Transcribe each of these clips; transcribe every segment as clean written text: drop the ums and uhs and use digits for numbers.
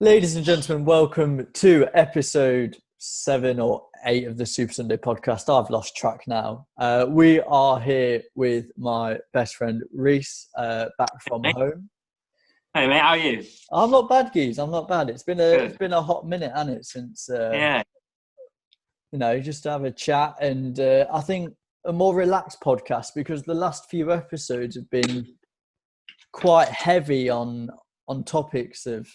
Ladies and gentlemen, welcome to episode 7 or 8 of the Super Sunday podcast. I've lost track now. We are here with my best friend Reece, back from Hey, home. hey mate, how are you? I'm not bad, Geese. I'm not bad. It's Good. been a hot minute, hasn't it, since Yeah. just to have a chat and I think a more relaxed podcast because the last few episodes have been quite heavy on topics of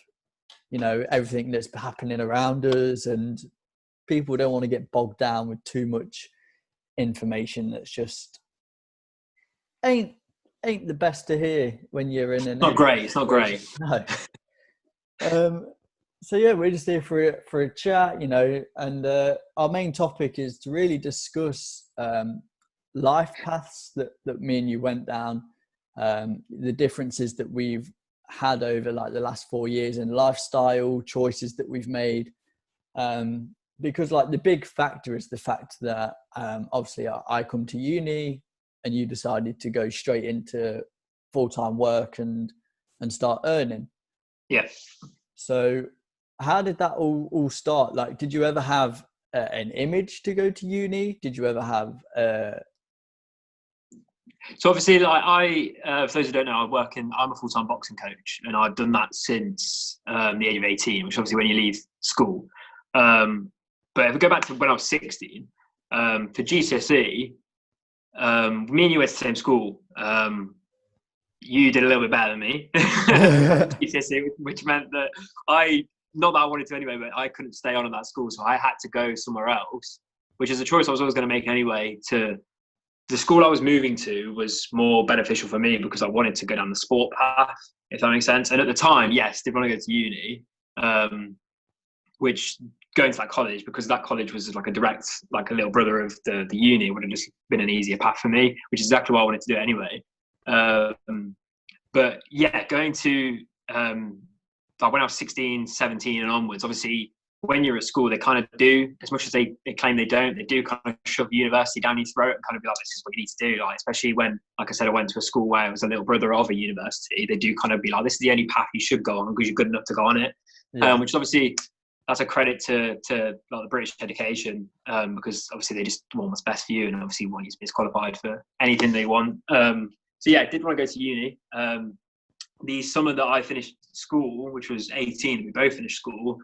everything that's happening around us, and people don't want to get bogged down with too much information that's just ain't the best to hear when you're in an Not great. It's not situation. great. No. So yeah, we're just here for a chat, and our main topic is to really discuss life paths that me and you went down, the differences that we've had over like the last 4 years in lifestyle choices that we've made, because like the big factor is the fact that obviously I come to uni and you decided to go straight into full-time work and start earning. Yeah. So how did that all start? Like, did you ever have an image to go to uni? Did you ever have So obviously, like for those who don't know, I'm a full-time boxing coach, and I've done that since the age of 18, which obviously when you leave school. But if we go back to when I was 16, for GCSE, me and you went to the same school. You did a little bit better than me GCSE, which meant that not that I wanted to anyway, but I couldn't stay on at that school, so I had to go somewhere else, which is a choice I was always going to make anyway. The school I was moving to was more beneficial for me because I wanted to go down the sport path, if that makes sense. And at the time, yes, did want to go to uni, which going to that college, because that college was like a little brother of the uni, would have just been an easier path for me, which is exactly what I wanted to do anyway. But yeah, going to like when I was 16, 17 and onwards, obviously when you're at school, they kind of do, as much as they claim they don't, they do kind of shove university down your throat and kind of be like, this is what you need to do. Like, especially when, like I said, I went to a school where it was a little brother of a university, they do kind of be like, this is the only path you should go on because you're good enough to go on it. yeah. Which is obviously, that's a credit to like the British education, because obviously they just want what's best for you and obviously want you to be qualified for anything they want. So yeah, I did want to go to uni. The summer that I finished school, which was 18, we both finished school,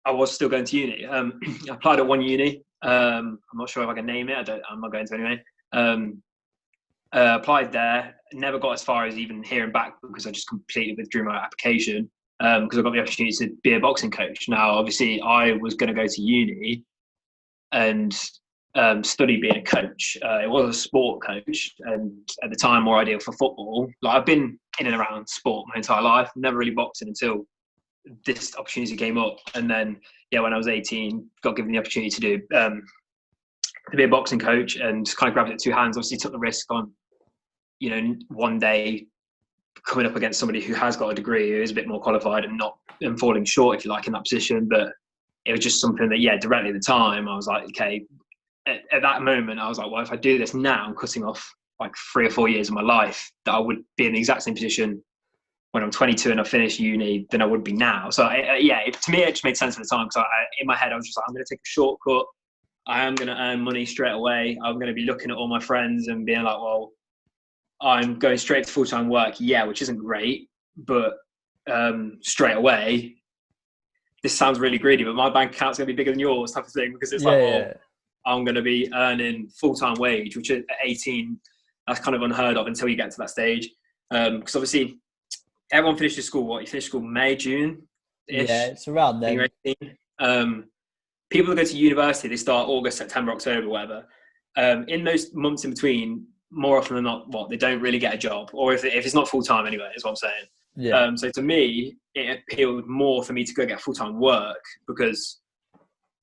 I was still going to uni. I applied at one uni. I'm not sure if I can name it. I'm not going to anyway. Applied there, never got as far as even hearing back because I just completely withdrew my application, because I got the opportunity to be a boxing coach. Now, obviously, I was going to go to uni and study being a coach. It was a sport coach, and at the time, more ideal for football. Like, I've been in and around sport my entire life, never really boxing until this opportunity came up. And then, yeah, when I was 18, got given the opportunity to be a boxing coach, and kind of grabbed it with two hands. Obviously, took the risk on, one day coming up against somebody who has got a degree, who is a bit more qualified, and falling short, if you like, in that position. But it was just something that, yeah, directly at the time, I was like, okay. At that moment, I was like, well, if I do this now, I'm cutting off like 3 or 4 years of my life that I would be in the exact same position when I'm 22 and I finish uni than I would be now. So to me, it just made sense at the time, because in my head, I was just like, I'm going to take a shortcut. I am going to earn money straight away. I'm going to be looking at all my friends and being like, well, I'm going straight to full-time work. Yeah, which isn't great, but straight away, this sounds really greedy, but my bank account's going to be bigger than yours, type of thing, because it's I'm going to be earning full-time wage, which at 18, that's kind of unheard of until you get to that stage. Because obviously, everyone finishes school. You finish school May, June-ish. Yeah, it's around then. People that go to university, they start August, September, October, whatever. In those months in between, more often than not, they don't really get a job, or if it's not full-time anyway, is what I'm saying. Yeah. So to me, it appealed more for me to go get full-time work, because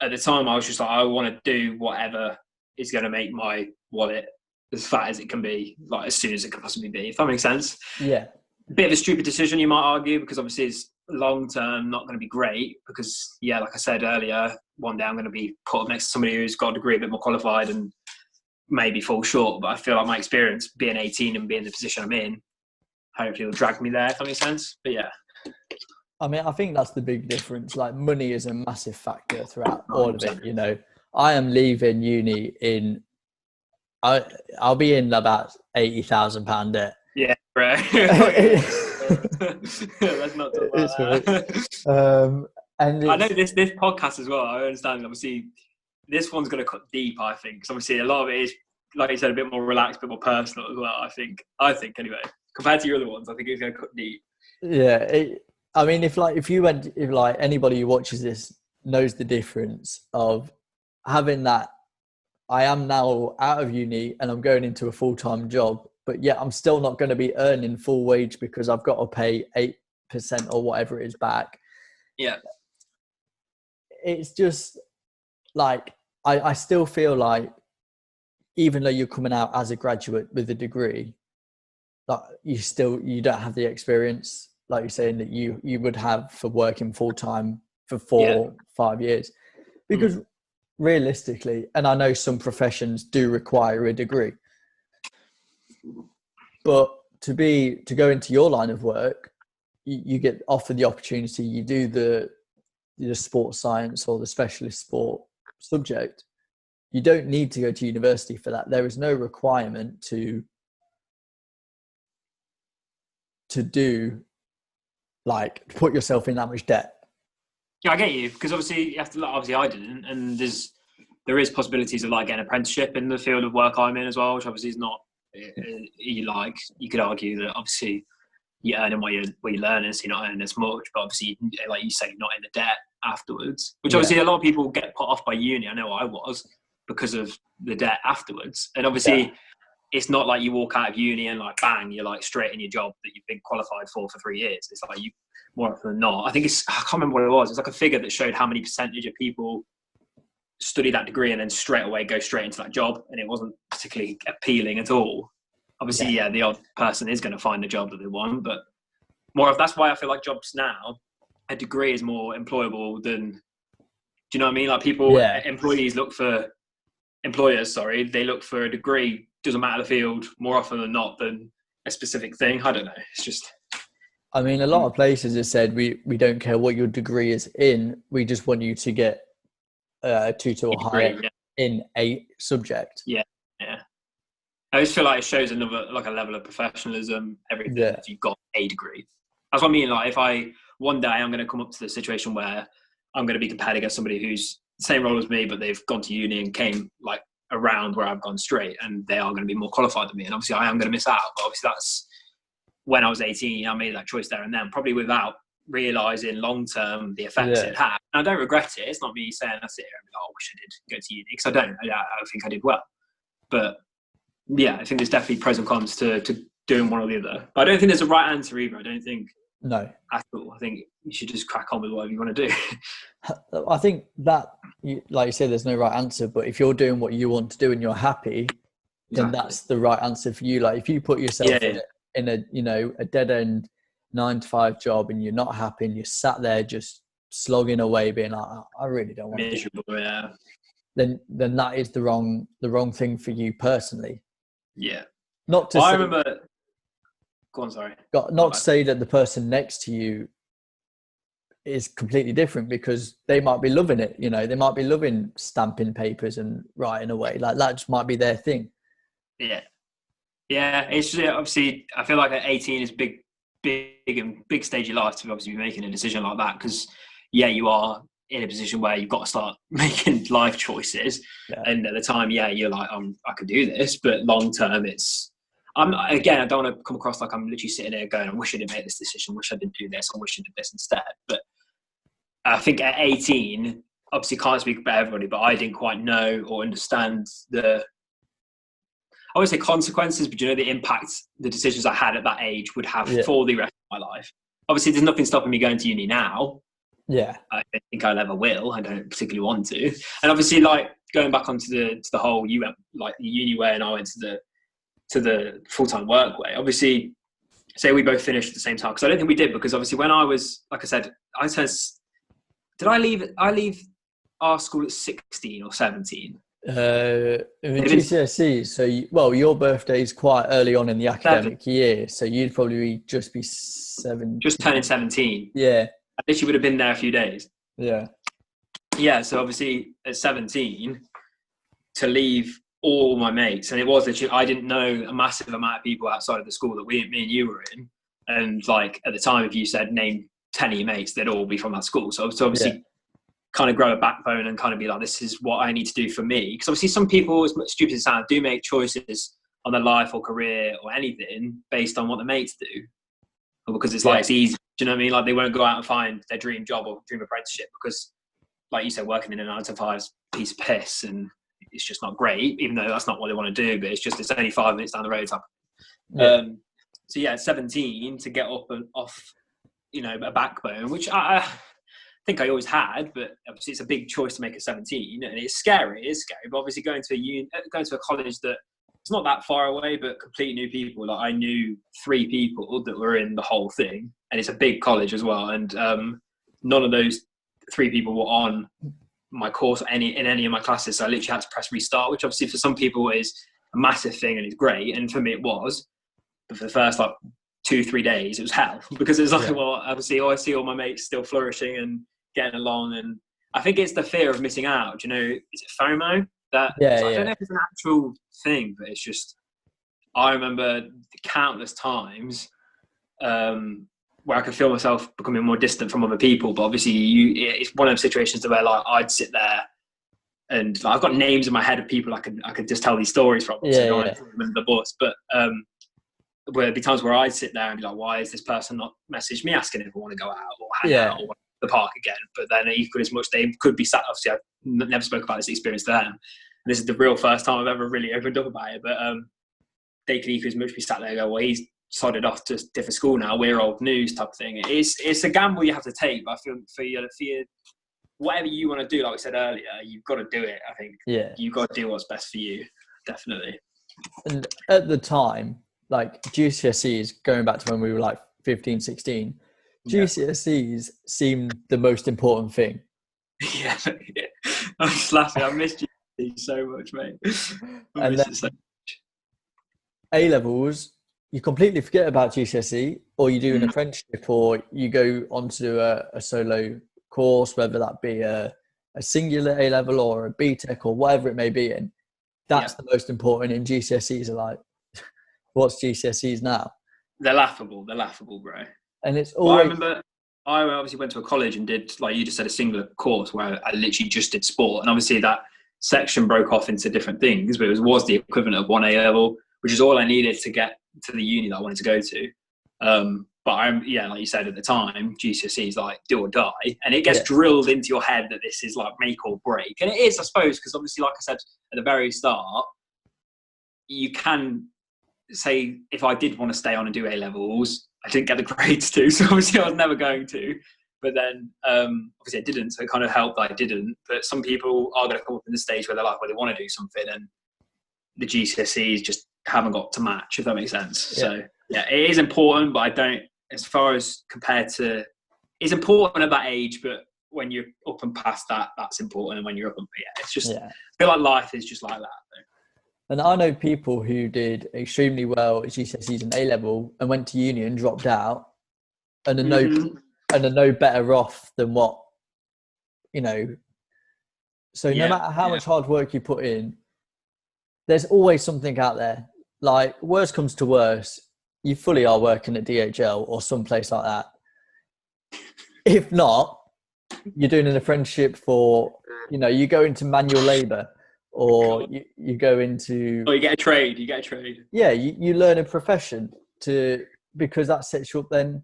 at the time I was just like, I want to do whatever is going to make my wallet as fat as it can be, like as soon as it can possibly be, if that makes sense. Yeah. A bit of a stupid decision, you might argue, because obviously it's long-term not going to be great, because, yeah, like I said earlier, one day I'm going to be put up next to somebody who's got a degree, a bit more qualified, and maybe fall short. But I feel like my experience being 18 and being in the position I'm in, hopefully will drag me there, if that makes sense. But yeah. I mean, I think that's the big difference. Like, money is a massive factor throughout all of 100%. it. You know, I am leaving uni in, I'll be in about £80,000 debt. Yeah, bro. Let's not talk It's all about right. that. And I know it's, this podcast as well. I understand. Obviously, this one's going to cut deep. I think because obviously a lot of it is, like you said, a bit more relaxed, a bit more personal as well. I think anyway, compared to your other ones, I think it's going to cut deep. yeah. I mean, if anybody who watches this knows the difference of having that, I am now out of uni and I'm going into a full-time job, but yet I'm still not going to be earning full wage because I've got to pay 8% or whatever it is back. Yeah. It's just like, I still feel like, even though you're coming out as a graduate with a degree, like you don't have the experience, like you're saying, that you would have for working full-time for 4-5 years. Because realistically, and I know some professions do require a degree, but to go into your line of work, you get offered the opportunity. You do the sports science or the specialist sport subject. You don't need to go to university for that. There is no requirement to do, like, put yourself in that much debt. Yeah, I get you, because obviously you have to. Obviously, I didn't, and there is possibilities of like getting an apprenticeship in the field of work I'm in as well, which obviously is not. You could argue that obviously you're earning what you're learning, so you're not earning as much, but obviously, like you said, you're not in the debt afterwards. Which obviously a lot of people get put off by uni. I know I was, because of the debt afterwards, and obviously. It's not like you walk out of uni and like bang, you're like straight in your job that you've been qualified for 3 years. It's like you, more often than not. I think I can't remember what it was. It's like a figure that showed how many percentage of people study that degree and then straight away go straight into that job, and it wasn't particularly appealing at all. Obviously, the odd person is going to find the job that they want, but that's why I feel like jobs now, a degree is more employable than. Do you know what I mean? Like employers look for a degree. Doesn't matter the field, more often than not, than a specific thing. I don't know. It's just. I mean, a lot of places have said we don't care what your degree is in. We just want you to get a 2 or higher in a subject. Yeah. I just feel like it shows another a level of professionalism. Everything that you've got a degree. That's what I mean. Like, if one day I'm going to come up to the situation where I'm going to be compared against somebody who's the same role as me, but they've gone to uni and came like around where I've gone straight, and they are going to be more qualified than me, and obviously I am going to miss out. But obviously that's when I was 18. I made that choice there and then, probably without realising long term the effects it had. And I don't regret it. It's not me saying I sit here and be like, I wish I did go to uni, because I don't. I think I did well. But yeah, I think there's definitely pros and cons to doing one or the other. But I don't think there's a right answer either. I don't think. No. At all. I think you should just crack on with whatever you want to do. I think that, like you said, there's no right answer, but if you're doing what you want to do and you're happy, then that's the right answer for you. Like, if you put yourself in a dead end 9-to-5 job and you're not happy and you're sat there just slogging away being like, I really don't want miserable, to. Yeah. Then that is the wrong thing for you personally. Yeah. Not to I remember. Go on, sorry. Not to say that the person next to you is completely different, because they might be loving it. You know, they might be loving stamping papers and writing away. Like, that just might be their thing. Yeah. It's just, obviously, I feel like at 18 is big stage of your life to obviously be making a decision like that, because you are in a position where you've got to start making life choices. Yeah. And at the time, you're like, I could do this, but long term, I don't want to come across like I'm literally sitting there going, I wish I didn't make this decision, wish I didn't do this, I wish I did this instead. But I think at 18, obviously can't speak about everybody, but I didn't quite know or understand I wouldn't say consequences, but the impact the decisions I had at that age would have for the rest of my life. Obviously, there's nothing stopping me going to uni now. Yeah. I don't think I ever will. I don't particularly want to. And obviously, like, going back onto the whole, you went like the uni way and I went to the full-time work way. Obviously, say we both finished at the same time, because I don't think we did, because obviously when I was, like I said, did I leave our school at 16 or 17? GCSE, so your birthday is quite early on in the academic year, so you'd probably just be 7, just turning 17. Yeah. literally would have been there a few days. Yeah. Yeah, so obviously at 17, to leave all my mates, and it was literally, I didn't know a massive amount of people outside of the school that me and you were in. And like at the time, if you said name 10 of your mates, they'd all be from that school. So obviously kind of grow a backbone and kind of be like, this is what I need to do for me. Because obviously some people, as much stupid as it sounds, do make choices on their life or career or anything based on what the mates do. Or because it's like, it's easy. Do you know what I mean? Like they won't go out and find their dream job or dream apprenticeship because, like you said, working in a 9 to 5 is a piece of piss and it's just not great, even though that's not what they want to do, but it's only 5 minutes down the road. So yeah, at 17 to get up and off, a backbone, which I think I always had, but obviously it's a big choice to make at 17 and it's scary. It is scary, but obviously going to a college that it's not that far away, but completely new people. Like I knew 3 people that were in the whole thing, and it's a big college as well. And none of those 3 people were on my course in any of my classes. So I literally had to press restart, which obviously for some people is a massive thing and it's great. And for me it was. But for the first 2-3 days, it was hell because it's like, well, obviously I see all my mates still flourishing and getting along. And I think it's the fear of missing out. Is it FOMO? I don't know if it's an actual thing, but it's just, I remember countless times where I could feel myself becoming more distant from other people. But obviously it's one of those situations where like I'd sit there and I've got names in my head of people I could just tell these stories from. So I don't want to remember the bus, but where there'd be times where I'd sit there and be like, why is this person not messaged me asking if I want to go out or hang out or the park again? But then equally as much, they could be sat, obviously I've never spoke about this experience to them. And this is the real first time I've ever really opened up about it. But they could equally as much be sat there and go, well, he's sodded off to different school now, we're old news type of thing. It's a gamble you have to take, but I feel for you, whatever you want to do, like we said earlier, you've got to do it. I think you've got to do what's best for you, definitely. And at the time, like GCSEs, going back to when we were like 15, 16, GCSEs seemed the most important thing. Yeah. I'm just laughing. I missed GCSEs so much, mate. And then so A-levels, you completely forget about GCSE, or you do an apprenticeship, or you go onto a solo course, whether that be a singular A-level or a BTEC or whatever it may be. And that's the most important. And GCSEs are like, what's GCSEs now? They're laughable, bro. And it's always... I remember I obviously went to a college and did, like you just said, a singular course where I literally just did sport. And obviously that section broke off into different things, but it was the equivalent of 1 A-level, which is all I needed to get to the uni that I wanted to go to. But like you said at the time, GCSE is like do or die. And it gets drilled into your head that this is like make or break. And it is, I suppose, because obviously, like I said at the very start, you can say if I did want to stay on and do A-levels, I didn't get the grades to, so obviously I was never going to. But then obviously I didn't, so it kind of helped that I didn't. But some people are going to come up in the stage where they're like, where they want to do something, and the GCSEs just haven't got to match, if that makes sense. Yeah. So yeah, it is important, but I don't, as far as compared to, it's important at that age, but when you're up and past that, that's important. And when you're up and, it's just, I feel like life is just like that, though. And I know people who did extremely well at GCSEs and A-level and went to uni and dropped out and are no better off than what, So no matter how much hard work you put in, there's always something out there. Like, worst comes to worst, you fully are working at DHL or someplace like that. If not, you're doing an apprenticeship for, you go into manual labour. Or you go into... Or you get a trade. Yeah, you learn a profession because that sets you up then.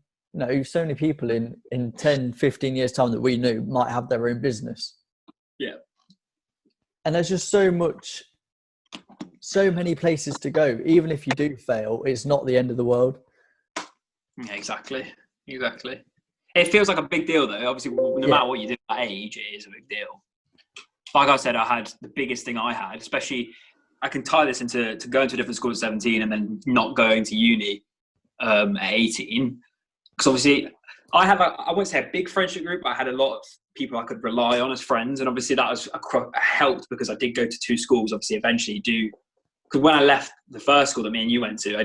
So many people in 10, 15 years' time that we knew might have their own business. Yeah. And there's just so many places to go. Even if you do fail, it's not the end of the world. Yeah, exactly. It feels like a big deal, though. Obviously, no matter what you do at that age, it is a big deal. Like I said, I had the biggest thing I had, especially I can tie this into going to a different school at 17 and then not going to uni at 18. Because obviously I wouldn't say a big friendship group, but I had a lot of people I could rely on as friends. And obviously that was helped because I did go to 2 schools, obviously eventually because when I left the first school that me and you went to, I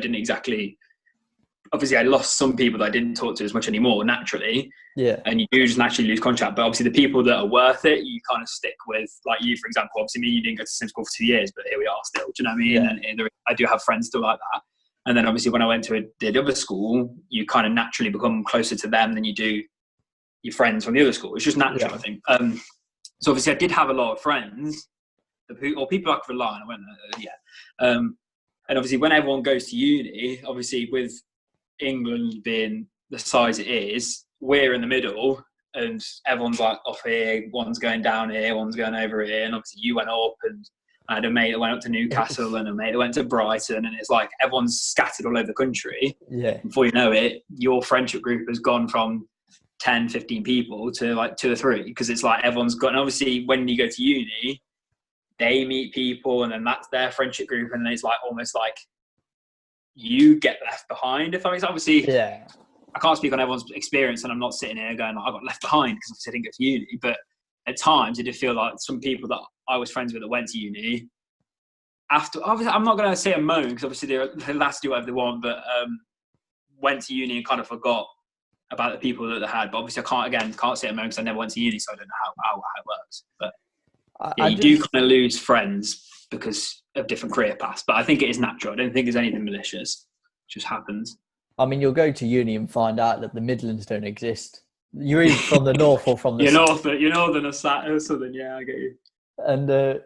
obviously I lost some people that I didn't talk to as much anymore naturally. Yeah. And you do just naturally lose contact. But obviously the people that are worth it, you kind of stick with. Like you, for example, obviously me, you didn't go to sim school for 2 years, but here we are still. Do you know what I mean? Yeah. And I do have friends still like that. And then obviously when I went to the other school, you kind of naturally become closer to them than you do your friends from the other school. It's just natural, I think. So obviously I did have a lot of friends or people I could rely on. I went, and obviously when everyone goes to uni, obviously with England being the size it is, we're in the middle and everyone's like off here, one's going down here, one's going over here. And obviously you went up, and I had a mate that went up to Newcastle and a mate that went to Brighton, and it's like everyone's scattered all over the country. Yeah. Before you know it, your friendship group has gone from 10, 15 people to like 2 or 3, because it's like everyone's got, and obviously when you go to uni, they meet people and then that's their friendship group, and then it's like almost like you get left behind, if that makes sense. Obviously, Yeah. I can't speak on everyone's experience, and I'm not sitting here going, I got left behind because I didn't go to uni. But at times, it did feel like some people that I was friends with that went to uni, after, obviously, I'm not going to say a moan because obviously they're allowed to do whatever they want, but went to uni and kind of forgot about the people that they had. But obviously, I can't say a moan because I never went to uni, so I don't know how it works. But yeah, you do kind of lose friends because of different career paths. But I think it is natural. I don't think there's anything malicious. It just happens. I mean, you'll go to uni and find out that the Midlands don't exist. You're either from the north or from the south. You're northern or southern, yeah, I get you. And are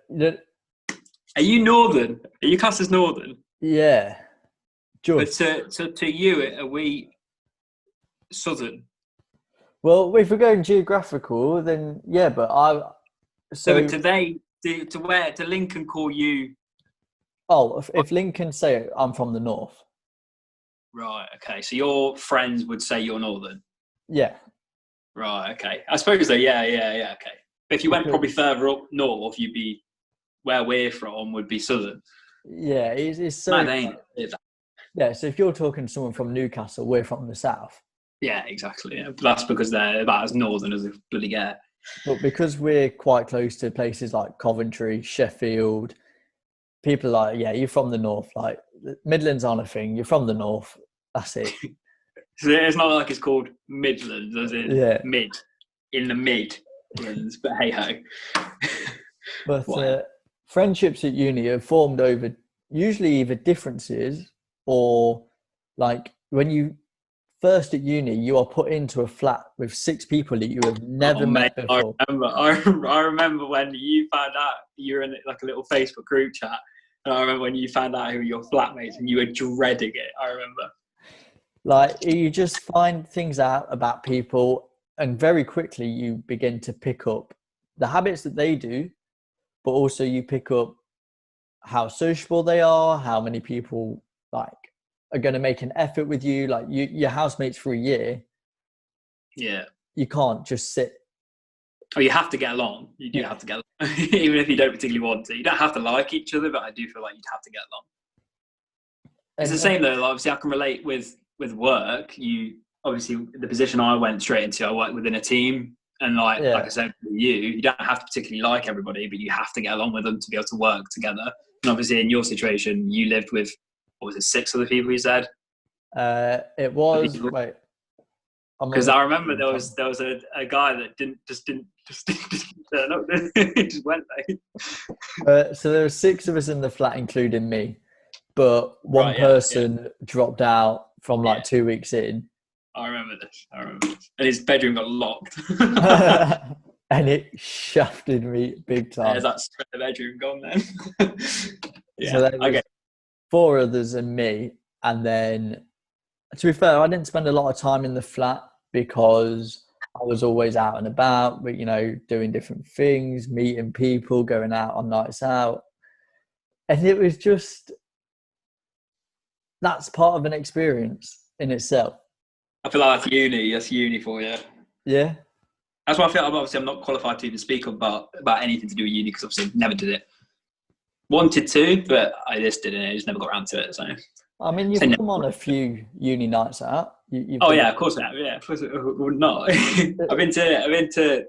you northern? Are you classed as northern? Yeah. Just. But to you, are we southern? Well, if we're going geographical, then yeah. But So to Lincoln call you? Oh, if Lincoln say I'm from the north. Right. Okay. So your friends would say you're northern. Yeah. Right. Okay. I suppose so. Yeah. Okay. But if you went probably further up north, you'd be where we're from would be southern. Yeah, it's so. Yeah. So if you're talking to someone from Newcastle, we're from the south. Yeah, exactly. Yeah. But that's because they're about as northern as they bloody get. But because we're quite close to places like Coventry, Sheffield, people are like, yeah, you're from the north. Like Midlands aren't a thing. You're from the north. That's it. So it's not like it's called Midlands, as in mid, in the Midlands. But hey ho. But friendships at uni are formed over usually either differences or like when you first at uni, you are put into a flat with 6 people that you have never met before. I remember when you found out you were in like a little Facebook group chat, and I remember when you found out who were your flatmates and you were dreading it. I remember. Like you just find things out about people, and very quickly you begin to pick up the habits that they do, but also you pick up how sociable they are, how many people like are going to make an effort with you. Like your housemates for a year. Yeah. You can't just sit. Oh, you have to get along. You do have to get along. Even if you don't particularly want to. You don't have to like each other, but I do feel like you'd have to get along. It's the same though. Like, obviously, I can relate with work. You obviously, the position I went straight into, I worked within a team. And like I said, you don't have to particularly like everybody, but you have to get along with them to be able to work together. And obviously in your situation, you lived with, what was it, 6 other people you said? It was, wait. Because I remember there was a guy that didn't turn up. He just went there. So there were 6 of us in the flat, including me. But one person dropped out from like 2 weeks in. I remember this. And his bedroom got locked. And it shafted me big time. There's that spare bedroom gone then. So there was 4 others and me. And then, to be fair, I didn't spend a lot of time in the flat because I was always out and about, but, you know, doing different things, meeting people, going out on nights out. And it was just, that's part of an experience in itself. I feel like that's uni for you. Yeah. That's why I feel obviously I'm not qualified to even speak about anything to do with uni because obviously never did it. Wanted to, but I just didn't. I just never got around to it. So I mean, you've come on a few uni nights out. Of course I have. Yeah, of course I would not. I've been to.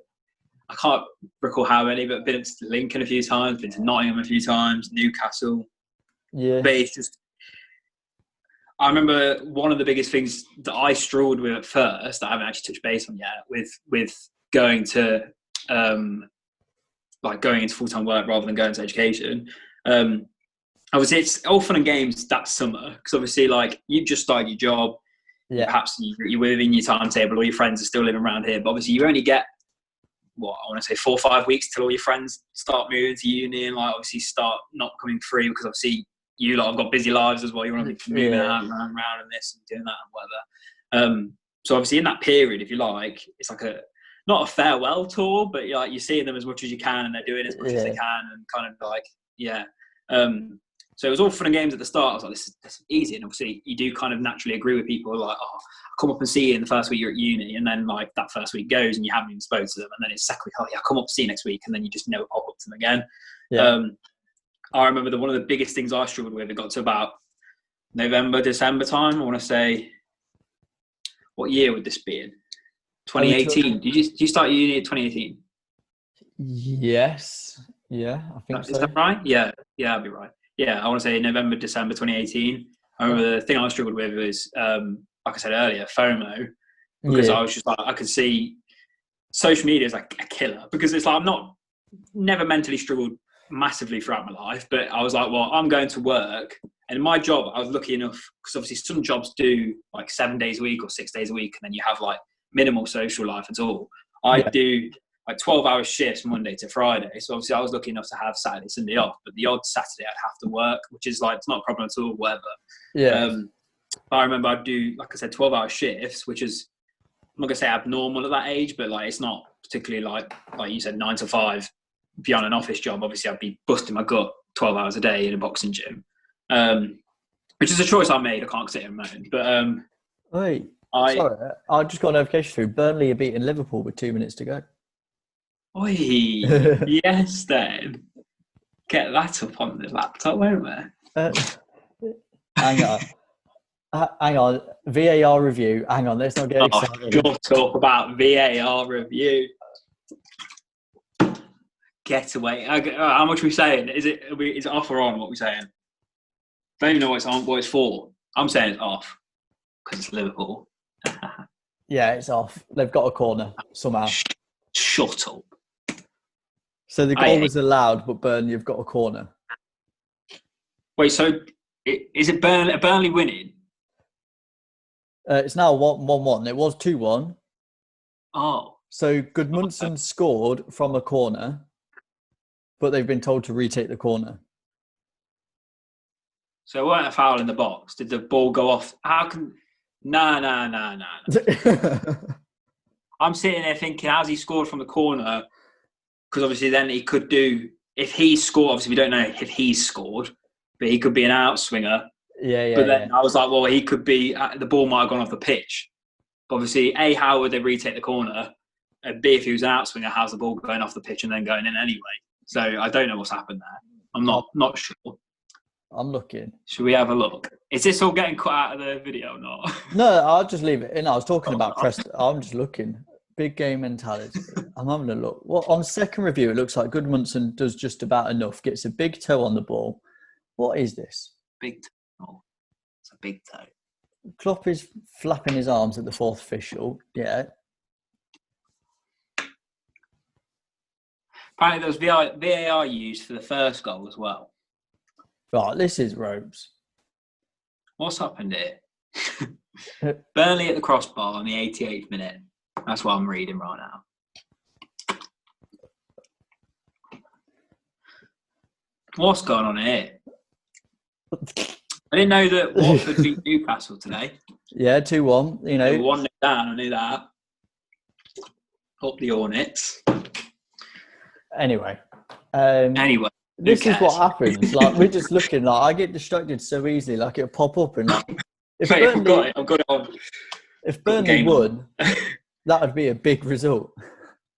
I can't recall how many, but I've been to Lincoln a few times. Been to Nottingham a few times. Newcastle. Yeah. But it's just. I remember one of the biggest things that I struggled with at first, that I haven't actually touched base on yet, with going to like going into full-time work rather than going to education. Obviously, it's all fun and games that summer because obviously, like you've just started your job, perhaps you're within your timetable, all your friends are still living around here, but obviously you only get what I want to say 4 or 5 weeks till all your friends start moving to uni and like obviously start not coming free because obviously you lot have got busy lives as well. You want to be moving around and this and doing that and whatever. So obviously in that period, if you like, it's like not a farewell tour, but you're seeing them as much as you can and they're doing as much as they can and kind of like, so it was all fun and games at the start. I was like, this is easy. And obviously you do kind of naturally agree with people like, oh, I'll come up and see you in the first week you're at uni. And then like that first week goes and you haven't even spoken to them. And then it's second week, oh yeah, I'll come up and see you next week. And then you just never pop up to them again. Yeah. I remember that one of the biggest things I struggled with, it got to about November, December time. I want to say, what year would this be in? 2018. Did you start uni in 2018? Yes. Yeah, I think so. Is that right? Yeah, I'll be right. Yeah, I want to say November, December 2018. I remember the thing I struggled with was, like I said earlier, FOMO. Because I was just like, I could see social media is like a killer. Because it's like, never mentally struggled massively throughout my life. But I was like, well, I'm going to work. And in my job, I was lucky enough, because obviously some jobs do like 7 days a week or 6 days a week. And then you have like minimal social life at all. I do like 12-hour shifts Monday to Friday. So obviously I was lucky enough to have Saturday, Sunday off, but the odd Saturday I'd have to work, which is like, it's not a problem at all, whatever. Yeah. I remember I'd do, like I said, 12-hour shifts, which is, I'm not going to say abnormal at that age, but like, it's not particularly like you said, 9 to 5, beyond an office job. Obviously I'd be busting my gut 12 hours a day in a boxing gym, which is a choice I made. I can't sit here and moan, but, wait, sorry, I just got a notification through. Burnley are beating Liverpool with 2 minutes to go. Oi, yes then. Get that up on the laptop, won't we? Hang on. VAR review. Hang on, let's not get excited. Don't talk about VAR review. Get away. How much are we saying? Is it off or on, what we're saying? Don't even know what it's on, what it's for. I'm saying it's off because it's Liverpool. Yeah, it's off. They've got a corner somehow. Shut up. So the goal was allowed, but Burnley have got a corner. Wait, so is it Burnley winning? It's now 1-1. It was 2-1. Oh. So Goodmanson scored from a corner, but they've been told to retake the corner. So it weren't a foul in the box. Did the ball go off? How can... No. I'm sitting there thinking, how's he scored from the corner? Because obviously then he could do... If he scored, obviously we don't know if he's scored, but he could be an outswinger. Yeah. But then I was like, well, he could be... The ball might have gone off the pitch. But obviously, A, how would they retake the corner? And B, if he was an outswinger, how's the ball going off the pitch and then going in anyway? So I don't know what's happened there. I'm not sure. I'm looking. Should we have a look? Is this all getting cut out of the video or not? No, I'll just leave it in. I was talking about Preston. I'm just looking. Big game mentality. I'm having a look. Well, on second review, it looks like Goodmanson does just about enough. Gets a big toe on the ball. What is this? Big toe. It's a big toe. Klopp is flapping his arms at the fourth official. Yeah. Apparently, there was VAR used for the first goal as well. Right, this is ropes. What's happened here? Burnley at the crossbar on the 88th minute. That's what I'm reading right now. What's going on here? I didn't know that Watford beat Newcastle today. Yeah, 2-1. You know, 1-0 down. I knew that. Up the Hornets. Anyway. This is what happens. Like we're just looking. Like I get distracted so easily. Like it'll pop up and like. If Mate, Burnley, I've got it on. If Burnley won, that would be a big result.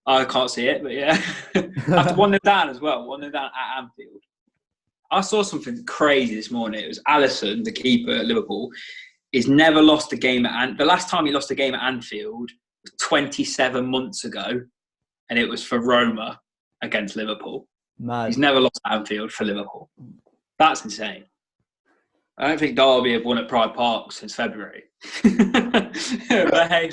I can't see it, but yeah. After 1-0 down as well. 1-0 down at Anfield. I saw something crazy this morning. It was Alisson, the keeper at Liverpool. He's never lost a game the last time he lost a game at Anfield was 27 months ago, and it was for Roma against Liverpool. Mad. He's never lost at Anfield for Liverpool. That's insane. I don't think Derby have won at Pride Park since February. But hey.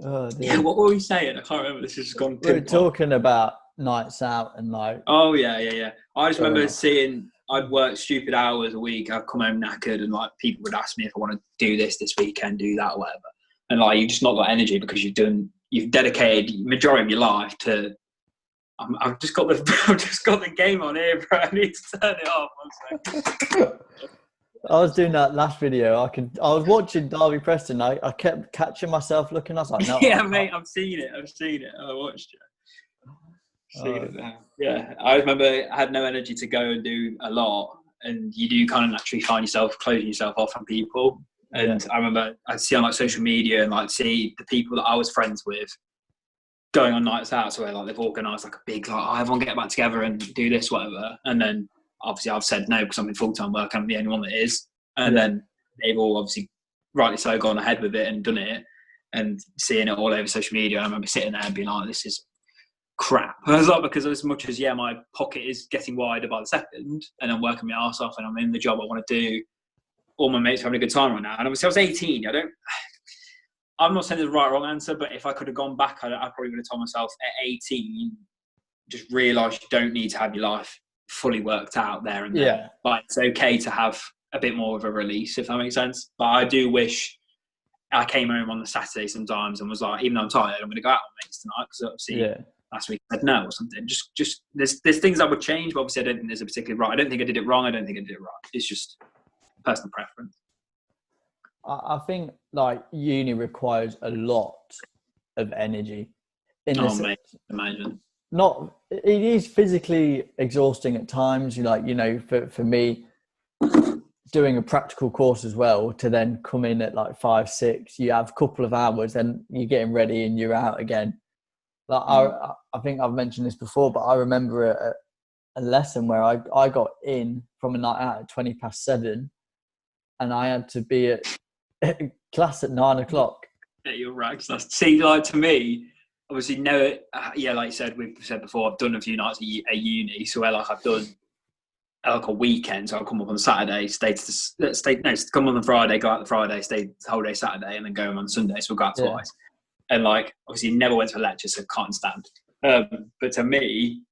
Oh, yeah, what were we saying? I can't remember. This has just gone. We were talking about nights out and like. Oh yeah. I just remember seeing. I'd work stupid hours a week. I'd come home knackered, and like people would ask me if I want to do this weekend, do that, or whatever. And like you've just not got energy because you've dedicated the majority of your life to. I've just got the game on here, bro. I need to turn it off. 1 second. I was doing that last video. I was watching Derby Preston. I kept catching myself looking. I was like, no. Yeah, mate, I've seen it. I watched it. Yeah, I remember I had no energy to go and do a lot, and you do kind of naturally find yourself closing yourself off from people. And I remember I'd see on like social media and like see the people that I was friends with going on nights out, so where like they've organised like a big like, oh, everyone get back together and do this, whatever. And then obviously I've said no because I'm in full-time work. I'm the only one that is. And then they've all obviously rightly so gone ahead with it and done it, and seeing it all over social media. I remember sitting there and being like, this is crap. And I was like, because as much as my pocket is getting wider by the second, and I'm working my arse off, and I'm in the job I want to do. All my mates are having a good time right now, and obviously I was 18. I'm not saying there's a right or wrong answer, but if I could have gone back, I probably would have told myself at 18, just realise you don't need to have your life fully worked out there and then. Yeah. Like it's okay to have a bit more of a release, if that makes sense. But I do wish I came home on the Saturday sometimes and was like, even though I'm tired, I'm going to go out with mates tonight because obviously last week I said no or something. Just there's things that would change, but obviously I don't think there's a particularly right. I don't think I did it wrong. I don't think I did it right. It's just personal preference. I think like uni requires a lot of energy. Mate, imagine. It is physically exhausting at times. For me, doing a practical course as well, to then come in at like 5, 6, you have a couple of hours, then you're getting ready and you're out again. Like I think I've mentioned this before, but I remember a lesson where I got in from a night out at 7:20, and I had to be at class at 9:00. Yeah, you're right. See, like to me, obviously, like you said, we've said before, I've done a few nights at uni, so where like I've done like a weekend, so I'll come up on Saturday, come on the Friday, go out the Friday, stay the whole day Saturday, and then go home on Sunday. So we'll go out twice. And like, obviously, never went to a lecture, so can't stand. But to me,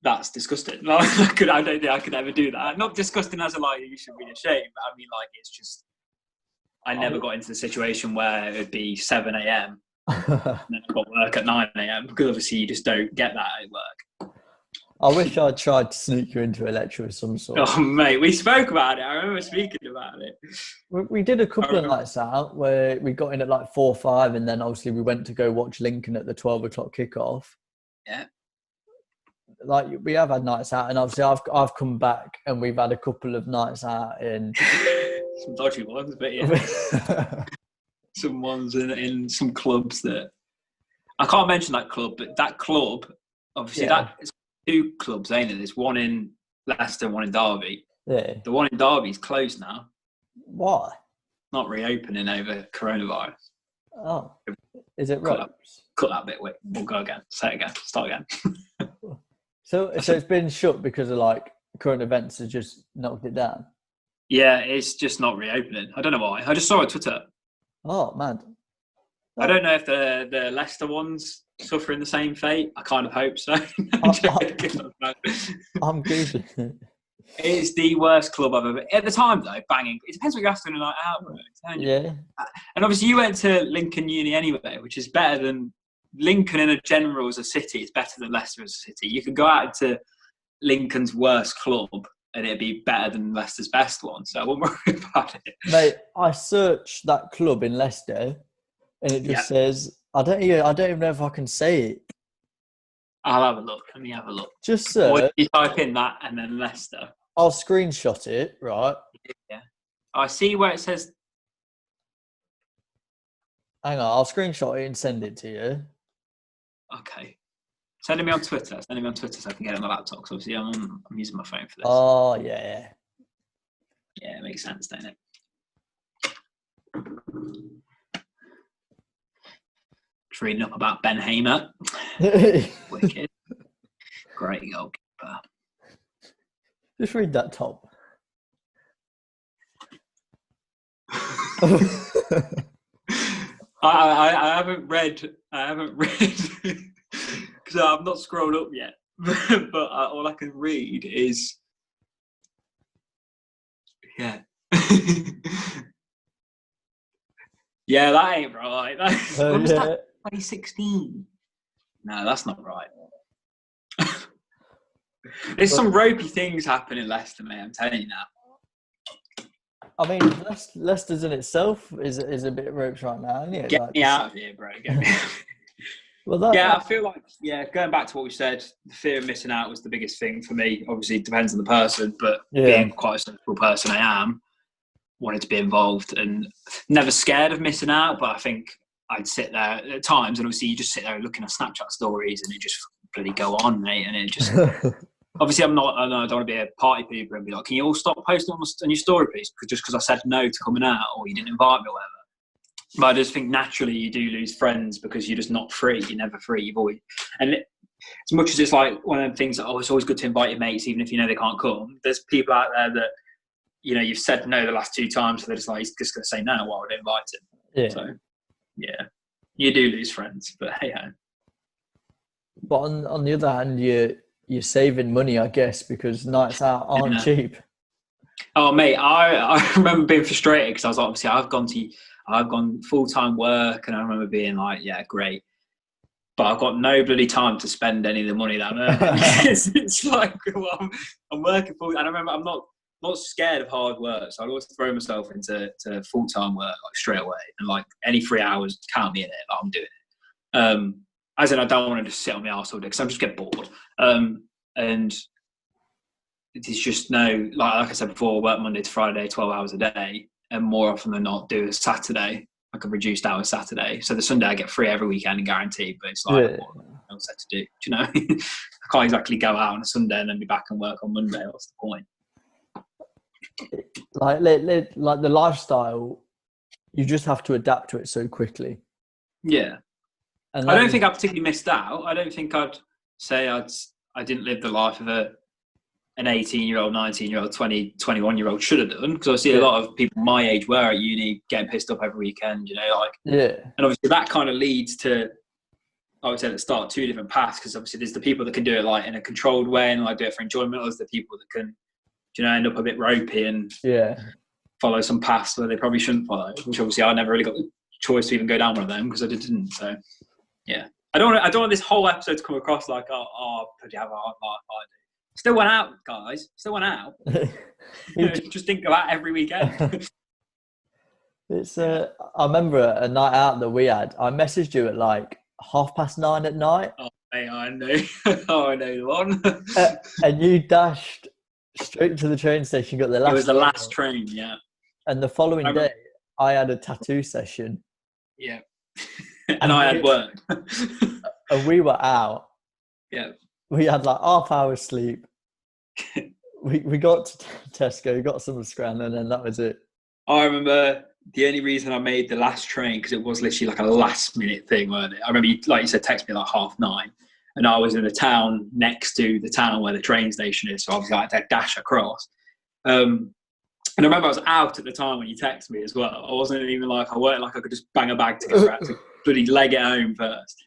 that's disgusting. Like, I don't think I could ever do that. Not disgusting as a like you should be ashamed. But I mean, like it's just I never got into the situation where it would be 7 a.m. and then I got work at 9 a.m. because obviously you just don't get that at work. I wish I'd tried to sneak you into a lecture of some sort. Oh, mate, we spoke about it. I remember speaking about it. We did a couple of nights out where we got in at like 4 or 5, and then obviously we went to go watch Lincoln at the 12 o'clock kickoff. Yeah. Like we have had nights out, and obviously I've come back and we've had a couple of nights out in some dodgy ones, but yeah, some ones in some clubs that I can't mention that club, but that club obviously it's 2 clubs, ain't it? There's one in Leicester, one in Derby. Yeah, the one in Derby's closed now. Why? Not reopening over coronavirus. Oh, is it right? Cut that bit. Wait, we'll go again. Say it again. Start again. So it's been shut because of like current events have just knocked it down. Yeah, it's just not reopening. I don't know why. I just saw it on Twitter. Oh man. I don't know if the Leicester one's suffering the same fate. I kind of hope so. I'm Googling. It's the worst club I've ever. At the time though, banging. It depends what you're after in a night out. Yeah. And obviously you went to Lincoln Uni anyway, which is better than Lincoln in a general as a city. It's better than Leicester as a city. You could go out to Lincoln's worst club and it'd be better than Leicester's best one. So I won't worry about it. Mate, I searched that club in Leicester, and it just says I don't even know if I can say it. I'll have a look. Let me have a look. Just search. Or you type in that and then Leicester. I'll screenshot it, right? Yeah. I see where it says. Hang on, I'll screenshot it and send it to you. Okay. Send it me on Twitter. Send it me on Twitter so I can get it on my laptop. Because obviously I'm using my phone for this. Oh, yeah. Yeah, it makes sense, doesn't it? Just reading up about Ben Hamer. Wicked. Great goalkeeper. Just read that top. I haven't read. I haven't read because I've not scrolled up yet. But all I can read is yeah. Yeah, that ain't right. When was Yeah. that? 2016. No, that's not right. There's some ropey things happening in Leicester, mate. I'm telling you now. I mean, Leicester's in itself is a bit ropes right now, isn't it? Get Like, me out of here, bro. Get me out. well, Yeah, I feel like, going back to what we said, the fear of missing out was the biggest thing for me. Obviously, it depends on the person, but being quite a sensible person I am, wanted to be involved and never scared of missing out. But I think I'd sit there at times, and obviously you just sit there looking at Snapchat stories and it just bloody go on, mate. And it just, obviously I don't want to be a party pooper and be like, can you all stop posting on your story, please? Just because I said no to coming out or you didn't invite me or whatever. But I just think naturally you do lose friends because you're just not free. You're never free. You've always, and as much as it's like one of the things that, it's always good to invite your mates, even if you know they can't come. There's people out there that, you've said no the last 2 times, so they're just like, he's just going to say no, why would I invite him? yeah. So, yeah, you do lose friends, but hey, But on the other hand, you're saving money, I guess, because nights out aren't cheap. Oh, mate, I remember being frustrated because I was like, obviously, I've gone full-time work, and I remember being like, yeah, great. But I've got no bloody time to spend any of the money that I'm earning. It's like, well, I'm working full, and I remember I'm not scared of hard work, so I'd always throw myself into full-time work like straight away, and like any 3 hours, count me in it. Like, I'm doing it. As in, I don't want to just sit on my arse all day because I just get bored. And it's just like I said before, I work Monday to Friday, 12 hours a day, and more often than not do a Saturday, like a reduced hours Saturday. So the Sunday I get free every weekend and guaranteed, but it's like, what else to do? Do you know? I can't exactly go out on a Sunday and then be back and work on Monday. What's the point? Like the lifestyle, you just have to adapt to it so quickly. Yeah. And I don't think I particularly missed out. I don't think I'd say I didn't live the life of an 18-year-old, 19-year-old, 20, 21-year-old should have done, because I see a lot of people my age were at uni getting pissed up every weekend, and obviously that kind of leads to, I would say, at the start, 2 different paths, because obviously there's the people that can do it like in a controlled way and like do it for enjoyment, there's the people that can, end up a bit ropey and follow some paths where they probably shouldn't follow, which obviously I never really got the choice to even go down one of them because I didn't. So yeah, I don't want this whole episode to come across like, oh, bloody have a hard life. I do. Still went out, guys. Still went out. Just think about every weekend. It's I remember a night out that we had. I messaged you at like 9:30 at night. Oh, hey, I know. I know the one. And you dashed straight to the train station. Got the last. It was the last train, yeah. And the following day, I had a tattoo session. Yeah. And I had work. And we were out. Yeah. We had like half hour sleep. we got to Tesco, got some scran, and then that was it. I remember the only reason I made the last train, because it was literally like a last minute thing, wasn't it? I remember, like you said, text me like 9:30, and I was in a town next to the town where the train station is, so I was like, to dash across. And I remember I was out at the time when you texted me as well. I wasn't even like, I weren't like I could just bang a bag together. I had to bloody leg it home first.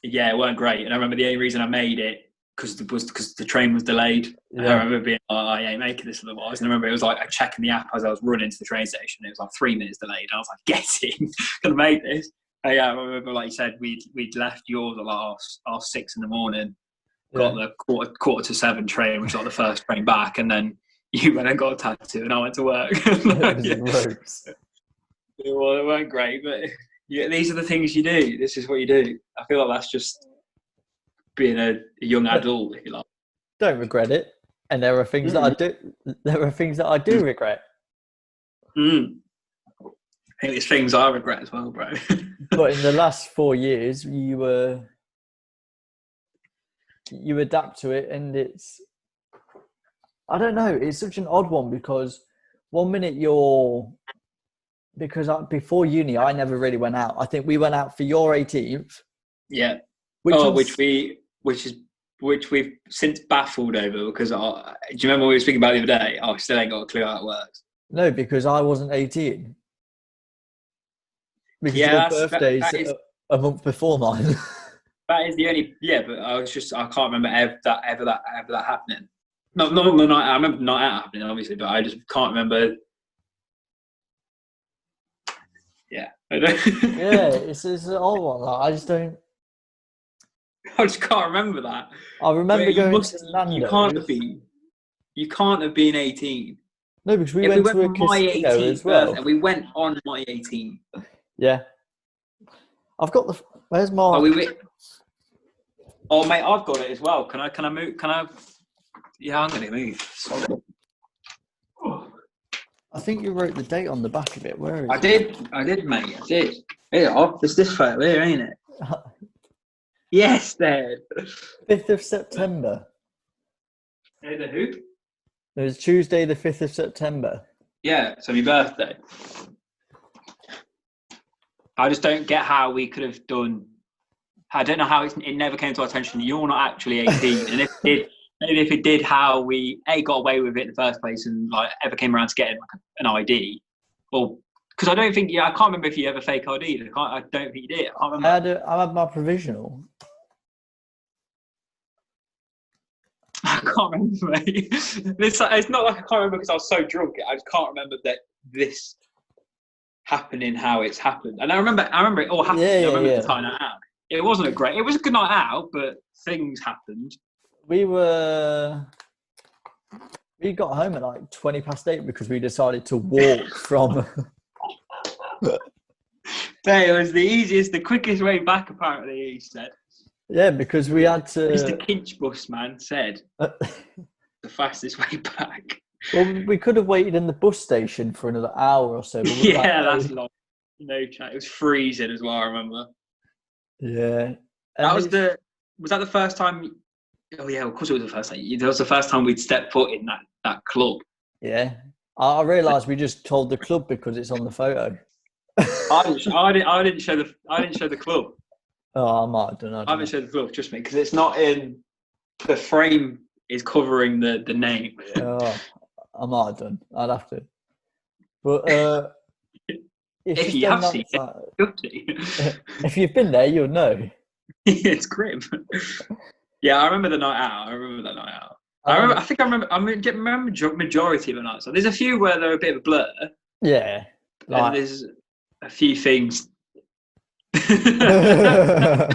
Yeah, it weren't great. And I remember the only reason I made it because the train was delayed. Yeah. And I remember being like, I ain't making this otherwise. And I remember it was like, I checking the app as I was running to the train station. It was like 3 minutes delayed. And I was like, get in, gonna make this. And yeah, I remember, like you said, we'd left yours at like half 6 in the morning. Got the quarter to 7 train, which was like the first train back, and then you went and got a tattoo, and I went to work. It weren't great, but these are the things you do. This is what you do. I feel like that's just being a young adult, if you like. Don't regret it, and there are things that I do. There are things that I do regret. I think there's things I regret as well, bro. But in the last 4 years, you adapt to it, and I don't know, it's such an odd one, because one minute before uni I never really went out. I think we went out for your 18th, which we've since baffled over, because do you remember we were speaking about the other day? I still ain't got a clue how it works. No, because I wasn't 18. Because your Yeah, birthday's a month before mine. that is the only. Yeah, but I can't remember ever that happening. Not the night. I remember the night out happening, obviously, but I just can't remember. Yeah, I don't. Yeah, it's an old one. Like, I just don't. I just can't remember that. I remember But you going must. to You can't have Nando's. been. You can't have been 18. No, because we If we went went to for a my casino as 18th birthday, well. we went on my 18th. Yeah, I've got the. Where's Oh, my? Oh, mate, I've got it as well. Can I move? Can I? Yeah, I'm gonna move. Oh, I think you wrote the date on the back of it. Where is I did, mate. I did. Here, there's this photo here, ain't it? it? Yes, Dad. 5th of September. Hey, the who? It was Tuesday, the 5th of September. Yeah, so my birthday. I just don't get how we could have done. I don't know how it never came to our attention. You're not actually 18, and if it did, maybe if it did, how we got away with it in the first place, and like ever came around to getting like an ID, or because I don't think I can't remember if you ever fake ID'd. I don't think you did. I can't remember. I had my provisional. I can't remember, mate. It's not like I can't remember because I was so drunk. I just can't remember that this happening how it's happened. And I remember it all happened. Yeah, I remember yeah. the time out. It wasn't it was a good night out, but things happened. We got home at like 8:20 because we decided to walk from. It was the quickest way back, apparently, he said. Yeah, because we had to. Mr. Kinch Bus man said the fastest way back. Well, we could have waited in the bus station for another hour or so. But Yeah, that's long. No chat. It was freezing as well, I remember. Yeah. That was that the first time? Oh yeah, of course it was the first time. That was the first time we'd stepped foot in that club. Yeah. I realised we just told the club because it's on the photo. I didn't show the club. Oh, I might have done. I haven't showed the club, trust me, because it's not in the frame. Is covering the name. Oh, I might have done. I'd have to. But if you have seen it, if you've been there, you'll know. It's grim. Yeah, I remember the night out. I remember that night out. I think I remember majority of the nights. So there's a few where they're a bit of a blur. Yeah. And there's a few things I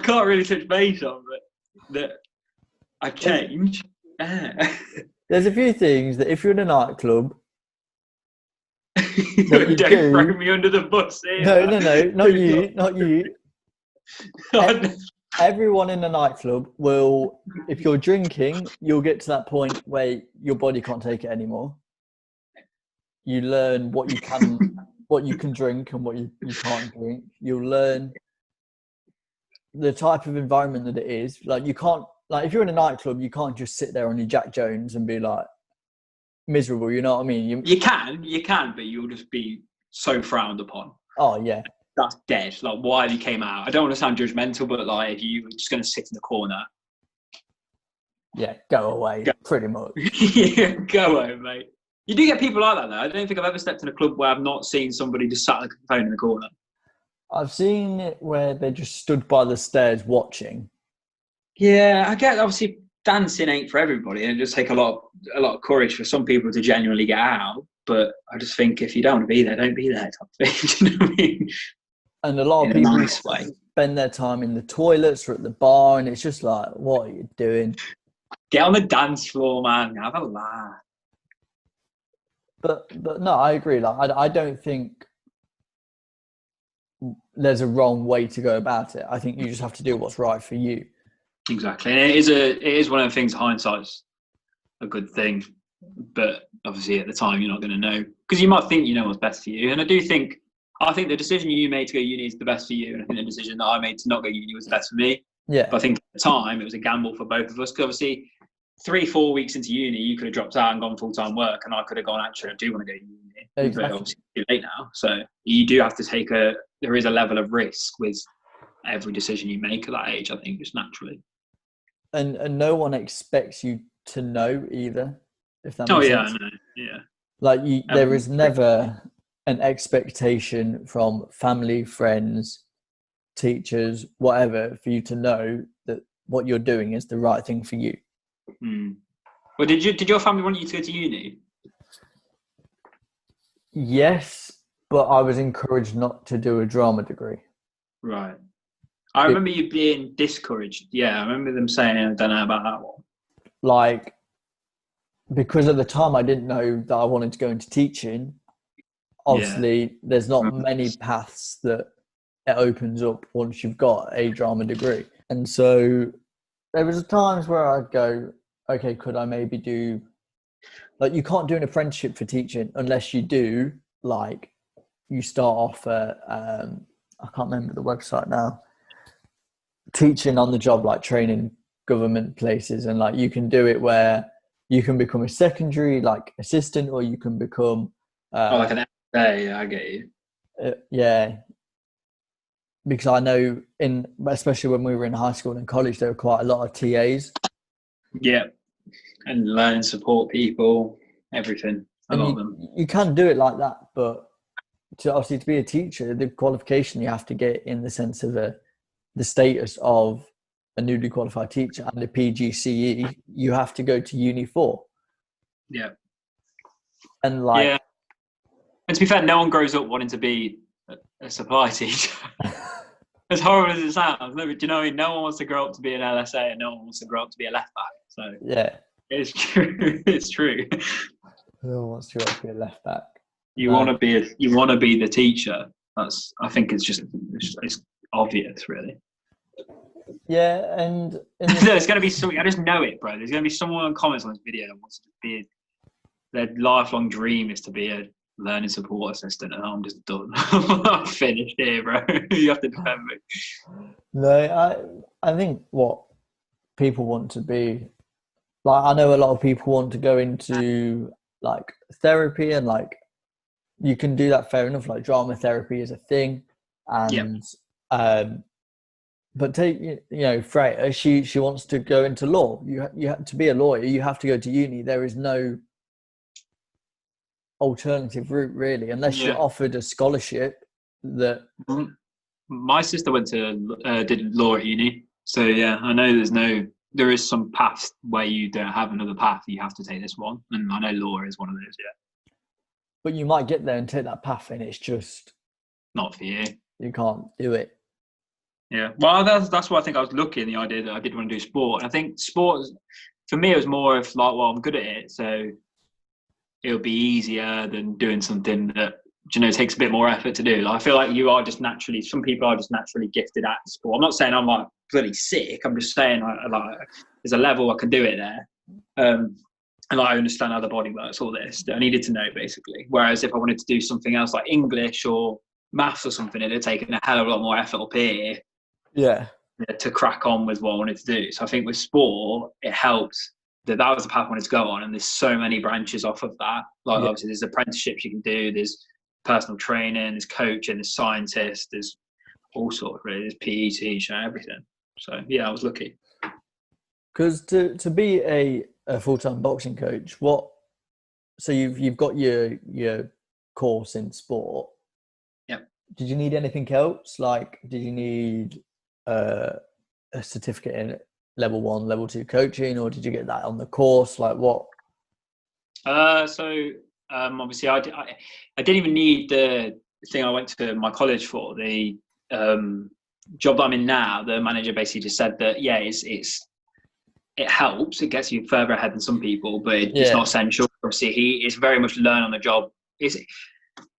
can't really touch base on, but that I changed. There's a few things that if you're in a nightclub, don't throw me under the bus here. No, not you. Everyone in a nightclub will, if you're drinking, you'll get to that point where your body can't take it anymore. You learn what you can drink and what you can't drink. You'll learn the type of environment that it is. Like you can't, like if you're in a nightclub, you can't just sit there on your Jack Jones and be like miserable. You know what I mean? You can, but you'll just be so frowned upon. Oh yeah, that's dead. Like why he came out. I don't want to sound judgmental, but like if you were just going to sit in the corner, yeah, go away. Pretty much. Yeah, go away, mate. You do get people like that, though. I don't think I've ever stepped in a club where I've not seen somebody just sat on the phone in the corner. I've seen it where they just stood by the stairs watching. Yeah, I get. Obviously, dancing ain't for everybody, and it does take a lot of courage for some people to genuinely get out. But I just think if you don't want to be there, don't be there. Type thing. Do you know what I mean? And a lot of people spend their time in the toilets or at the bar, and it's just like, what are you doing? Get on the dance floor, man. Have a laugh. But no, I agree. Like I don't think there's a wrong way to go about it. I think you just have to do what's right for you. Exactly, and it is one of the things. Hindsight's a good thing, but obviously at the time you're not going to know because you might think you know what's best for you. And I think the decision you made to go uni is the best for you, and I think the decision that I made to not go uni was the best for me. Yeah. But I think at the time it was a gamble for both of us because obviously 3-4 weeks into uni, you could have dropped out and gone full-time work, and I could have gone, actually, I do want to go to uni. Exactly. But obviously it's too late now. So you do have to take there is a level of risk with every decision you make at that age, I think, just naturally. And no one expects you to know either, if that makes sense. I know. Yeah. Like there Um, is never an expectation from family, friends, teachers, whatever, for you to know that what you're doing is the right thing for you. hmm. Well, did your family want you to go to uni? Yes, but I was encouraged not to do a drama degree. Right. I Be- remember you being discouraged. Yeah, I remember them saying, I don't know about that one. Like, because at the time I didn't know that I wanted to go into teaching, Yeah. obviously there's not many paths that it opens up once you've got a drama degree. And so there was times where I'd go, okay, could I maybe do, like, you can't do an apprenticeship for teaching unless you do, like, you start off at, I can't remember the website now, teaching on the job, like training government places. And like, you can do it where you can become a secondary, like assistant, or you can become, Oh, like an day. I get you. yeah, because I know especially when we were in high school and college, there were quite a lot of TAs. Yeah. And learn, support people, everything. A And lot of you them. you can do it like that, but obviously to be a teacher, the qualification you have to get in the sense of the status of a newly qualified teacher and a PGCE, you have to go to uni for. Yeah. And like, Yeah. And to be fair, no one grows up wanting to be a supply teacher. As horrible as it sounds, no, do you know what I mean? No one wants to grow up to be an LSA, and no one wants to grow up to be a left back. So yeah, it's true. It's true. who wants to be a left back? You No. want to be the teacher. I think it's obvious, really. Yeah, and There's going to be something. I just know it, bro. There's going to be someone in comments on this video that wants to be their lifelong dream is to be a learning support assistant, and I'm just done. I'm finished here, bro. You have to defend me. no, I think what people want to be, like, I know a lot of people want to go into like therapy, and like you can do that, fair enough. Like, drama therapy is a thing, Yep. and but take, Freya, she wants to go into law. You have to be a lawyer, you have to go to uni. There is no alternative route really, unless you're Yeah. offered a scholarship that. My sister went to did law at uni, so yeah, I know there is some paths where you don't have another path. You have to take this one, and I know law is one of those. Yeah, But you might get there and take that path, and it's just, not for you. you can't do it. Yeah, well, that's why I think I was lucky in the idea that I did want to do sport. I think sport, for me, it was more of like, well, I'm good at it, so it'll be easier than doing something that takes a bit more effort to do. Like, I feel like you are just naturally. Some people are just naturally gifted at sport. I'm not saying I'm like bloody sick. I'm just saying like there's a level I can do it there, and I understand how the body works. All this that I needed to know basically. Whereas if I wanted to do something else like English or maths or something, it'd have taken a hell of a lot more effort up here Yeah. to crack on with what I wanted to do. So I think with sport, it helped that was the path I wanted to go on. And there's so many branches off of that. Like, Yeah. obviously, there's apprenticeships you can do, there's personal training, there's coaching, there's scientists, there's all sorts, really. There's PE teacher, everything. So, yeah, I was lucky. Because to be a full-time boxing coach, so you've got your course in sport. Yep. Did you need anything else? Like, did you need a certificate in level 1, level 2 coaching, or did you get that on the course? Like, what? Obviously, I didn't even need the thing I went to my college for. The job that I'm in now, the manager basically just said that, yeah, it helps. It gets you further ahead than some people, but it's not essential. Obviously, it's very much learn on the job.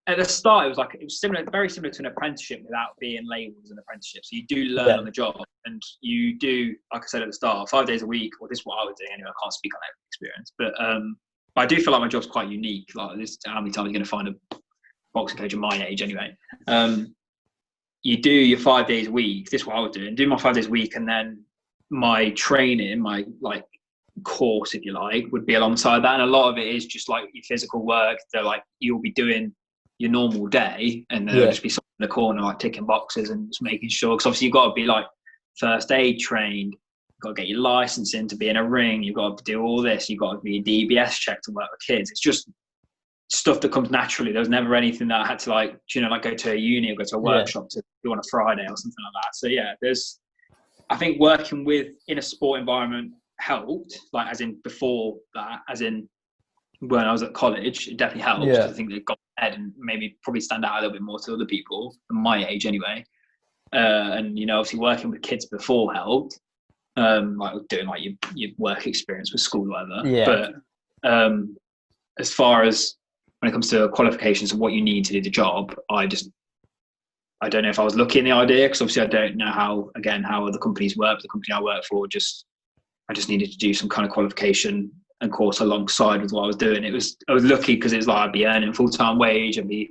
At the start, it was similar, very similar to an apprenticeship without being labelled as an apprenticeship. So you do learn on the job, and you do, like I said at the start, 5 days a week. Or this is what I was doing anyway. I can't speak on every experience, but I do feel like my job's quite unique. Like, this, how many times are you going to find a boxing coach of my age anyway? You do your 5 days a week. This is what I was doing. Do my 5 days a week, and then my training, my course, if you like, would be alongside that. And a lot of it is just like your physical work. They're like, you'll be doing your normal day, and there'll just be someone in the corner like ticking boxes and just making sure. Because obviously you've got to be like first aid trained. You've got to get your licensing to be in a ring. You've got to do all this. You've got to be a DBS check to work with kids. It's just stuff that comes naturally. There was never anything that I had to like, you know, like go to a uni or go to a workshop to do on a Friday or something like that. So yeah, I think working in a sport environment helped, like as in before that, as in when I was at college, it definitely helped because I think they got ahead and maybe probably stand out a little bit more to other people my age anyway. And you know, obviously working with kids before helped, like doing like your work experience with school or whatever. But as far as when it comes to qualifications and what you need to do the job, I don't know if I was lucky in the idea, because obviously I don't know how other companies work. The company I work for, I just needed to do some kind of qualification and course alongside with what I was doing. I was lucky because it's like I'd be earning full-time wage and be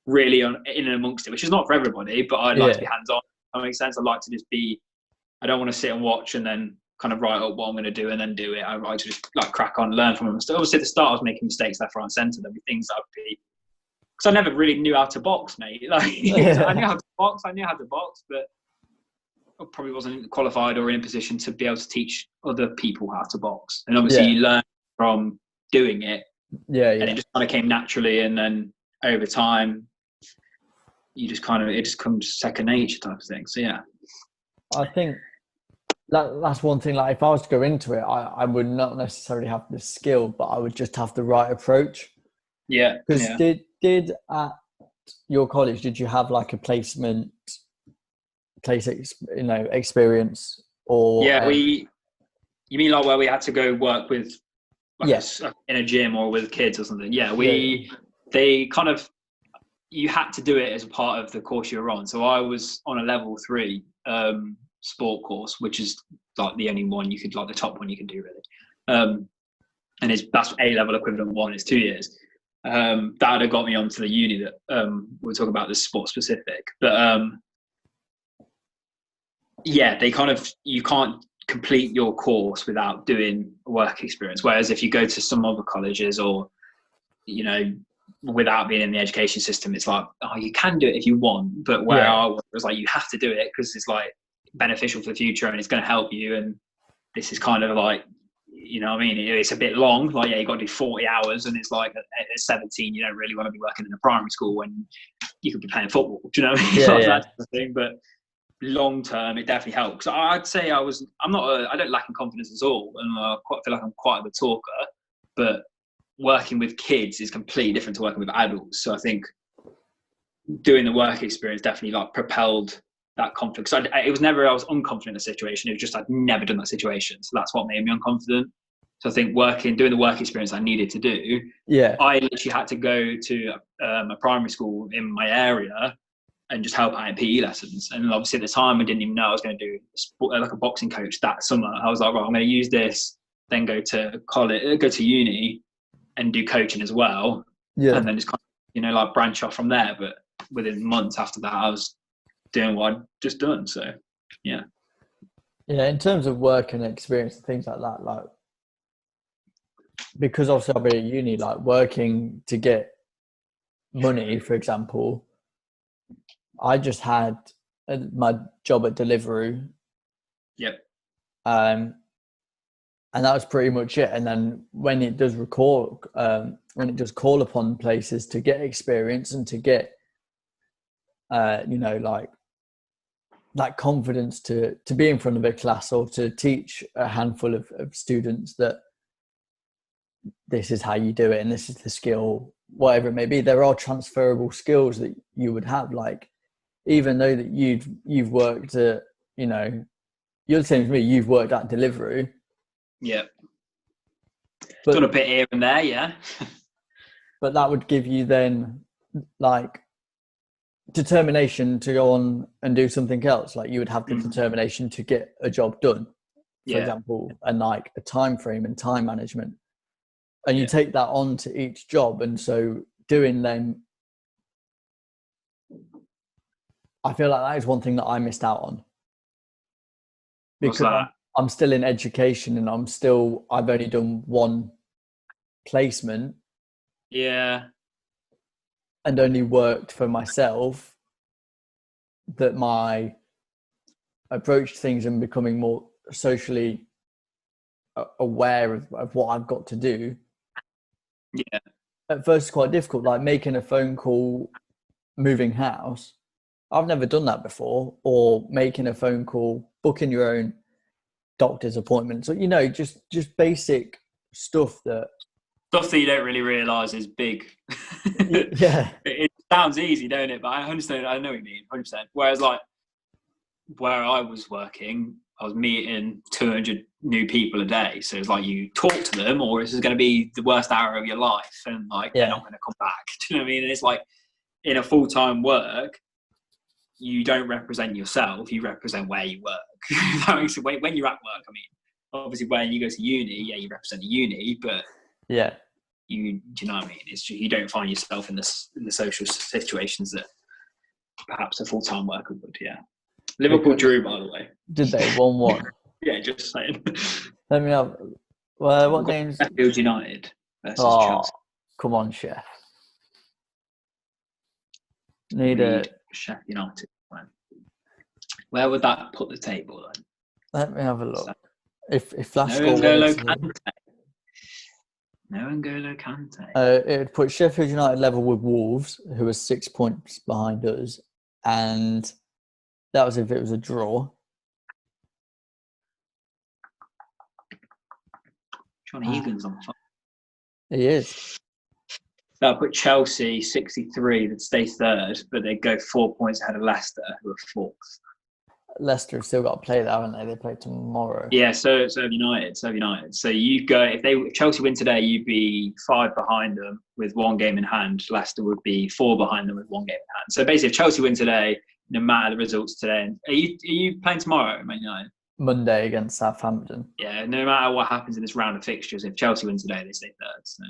really in and amongst it, which is not for everybody, but I'd like to be hands-on. That makes sense. I'd like to just be, I don't want to sit and watch and then kind of write up what I'm going to do and then do it. I like to just like crack on, learn from them. So obviously at the start I was making mistakes left, right and centre. There'd be things that I'd be, because I never really knew how to box, mate. Like I knew how to box, but I probably wasn't qualified or in a position to be able to teach other people how to box. And obviously you learn from doing it. And it just kind of came naturally. And then over time, it just comes second nature type of thing. So yeah. I think that's one thing. Like if I was to go into it, I would not necessarily have the skill, but I would just have the right approach. Yeah. Because did at your college, did you have like a experience or? Yeah, you mean like where we had to go work with, like in a gym or with kids or something? Yeah, they kind of, you had to do it as a part of the course you were on. So I was on a level 3 sport course, which is like the only one you could, like the top one you can do really. And that's A-level equivalent 1, it's 2 years. That would have got me onto the uni that we'll talk about, this sport specific. But they kind of, you can't complete your course without doing a work experience. Whereas if you go to some other colleges or, you know, without being in the education system, it's like, oh, you can do it if you want, but where I was like, you have to do it because it's like beneficial for the future and it's going to help you. And this is kind of like, you know what I mean? It's a bit long. Like, you got to do 40 hours and it's like at 17, you don't really want to be working in a primary school when you could be playing football. Do you know what I mean? That sort of thing. But long term, it definitely helps. I'd say I don't lack in confidence at all. And I feel like I'm quite a good talker, but working with kids is completely different to working with adults. So I think doing the work experience definitely like propelled that confidence. So it was never I was unconfident in a situation. It was just I'd never done that situation. So that's what made me unconfident. So I think doing the work experience I needed to do. I literally had to go to a primary school in my area and just help out in PE lessons. And obviously at the time I didn't even know I was going to do like a boxing coach that summer. I was like, right, I'm going to use this, then go to college, go to uni, and do coaching as well. And then just kind of, you know, like branch off from there. But within months after that, I was doing what I'd just done. So, yeah. Yeah, in terms of work and experience and things like that, like, because obviously I'll be at uni, like working to get money, for example, I just had my job at Deliveroo. And that was pretty much it. And then when it does call upon places to get experience and to get, you know, like that confidence to be in front of a class or to teach a handful of students that this is how you do it and this is the skill, whatever it may be, there are transferable skills that you would have. Like, even though that you've worked at, you know, you're the same as me, you've worked at Deliveroo. Yeah. But done a bit here and there, yeah. But that would give you then like determination to go on and do something else. Like, you would have the determination to get a job done, for example, and like a time frame and time management. And you take that on to each job. And so doing them, I feel like that is one thing that I missed out on. Because I'm still in education and I've only done one placement. Yeah. And only worked for myself, that my approach to things and becoming more socially aware of what I've got to do at first it's quite difficult, like making a phone call, moving house. I've never done that before, or making a phone call, booking your own doctor's appointment. So, just basic stuff that. Stuff that you don't really realise is big. Yeah. It sounds easy, don't it? But I understand. I know what you mean, 100%. Whereas, like, where I was working, I was meeting 200 new people a day. So it's like you talk to them, or this is going to be the worst hour of your life, and like they're not going to come back. Do you know what I mean? And it's like in a full-time work, you don't represent yourself; you represent where you work. That makes it, when you're at work, I mean, obviously when you go to uni, yeah, you represent the uni, but Yeah. do you know what I mean? It's just, you don't find yourself in the social situations that perhaps a full-time worker would. Yeah. Liverpool drew, by the way. Did they? 1-1. Yeah, just saying. Let me have. Well, what names? Sheffield United versus Chelsea. Come on, Chef. Need a. Sheffield United. Where would that put the table then? Let me have a look. If Flash no score N'Golo Kante. It would put Sheffield United level with Wolves, who are 6 points behind us, and that was if it was a draw. Johnny Egan's on fire. He is. That'll put Chelsea 63, they'd stay third, but they'd go 4 points ahead of Leicester, who are fourth. Leicester have still got to play that, haven't they? They play tomorrow. Yeah, so have United. So you go, if Chelsea win today, you'd be 5 behind them with 1 game in hand. Leicester would be 4 behind them with 1 game in hand. So basically, if Chelsea win today, no matter the results today, are you playing tomorrow, Man United? Monday against Southampton. Yeah, no matter what happens in this round of fixtures, if Chelsea win today, they stay third. So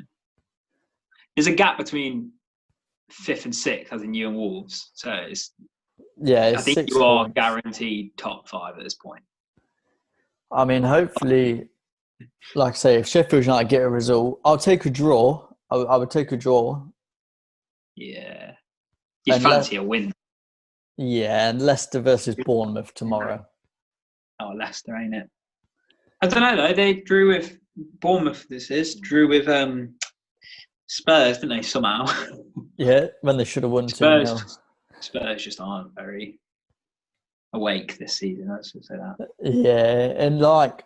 there's a gap between 5th and 6th, as in you and Wolves. So I think you are guaranteed top 5 at this point. I mean, hopefully, like I say, if Sheffield United get a result, I'll take a draw. I would take a draw. Yeah. You fancy a win. Yeah, and Leicester versus Bournemouth tomorrow. Oh, Leicester, ain't it? I don't know, though. They drew with Bournemouth, drew with Spurs, didn't they, somehow? Yeah, when they should have won 2-0. Spurs just aren't very awake this season, let's just say that. Yeah, and like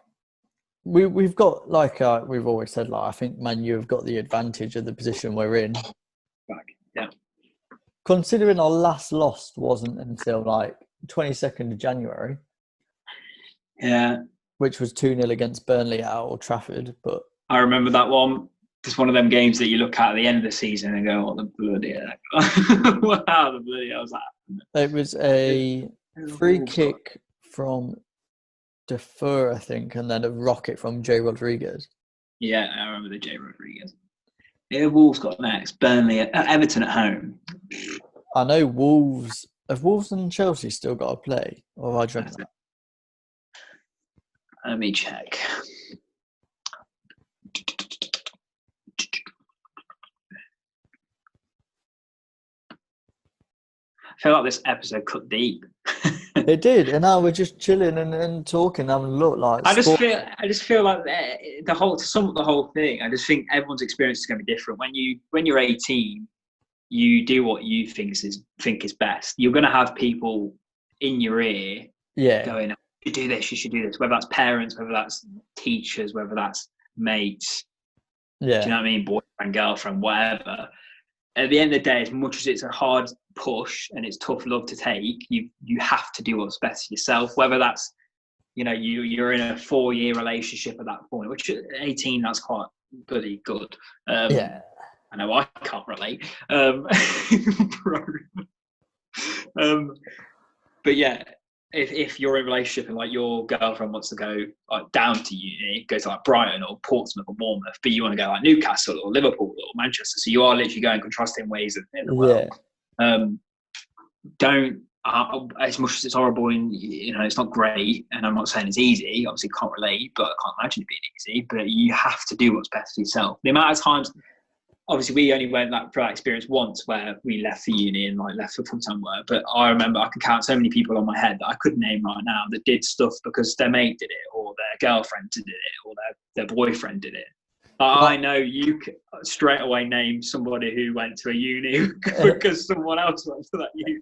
we've got, like we've always said, like I think Man U have got the advantage of the position we're in. Yeah. Considering our last loss wasn't until like 22nd of January. Yeah. Which was 2-0 against Burnley at Old Trafford, but I remember that one. It's one of them games that you look at the end of the season and go, "What the bloody hell? Wow, the bloody hell was that?" It was a free kick from Defoe, I think, and then a rocket from Jay Rodriguez. Yeah, I remember the Jay Rodriguez. Yeah, Wolves got next. Burnley, Everton at home. I know Wolves. Have Wolves and Chelsea still got to play, or have I dreamt that? Let me check. I feel like this episode cut deep. It did, and now we're just chilling and talking, having a look. Like I just feel like to sum up the whole thing, I just think everyone's experience is going to be different. When you're 18, you do what you think is best. You're going to have people in your ear, going, "You do this, you should do this." Whether that's parents, whether that's teachers, whether that's mates. Yeah. Do you know what I mean? Boyfriend, girlfriend, whatever. At the end of the day, as much as it's a hard push and it's tough love to take, you have to do what's best for yourself. Whether that's, you're in a 4-year relationship at that point, which at 18, that's quite bloody good. Yeah. I know I can't relate. But yeah, if you're in a relationship and like your girlfriend wants to go like down to uni, go to like Brighton or Portsmouth or Bournemouth, but you want to go like Newcastle or Liverpool or Manchester, so you are literally going contrasting ways in the world. Don't as much as it's horrible and it's not great, and I'm not saying it's easy. Obviously, can't relate, but I can't imagine it being easy. But you have to do what's best for yourself. The amount of times. Obviously, we only went through that experience once where we left for uni and like left for full-time work. But I remember I could count so many people on my head that I couldn't name right now that did stuff because their mate did it, or their girlfriend did it, or their boyfriend did it. I know you straight away name somebody who went to a uni because someone else went to that uni.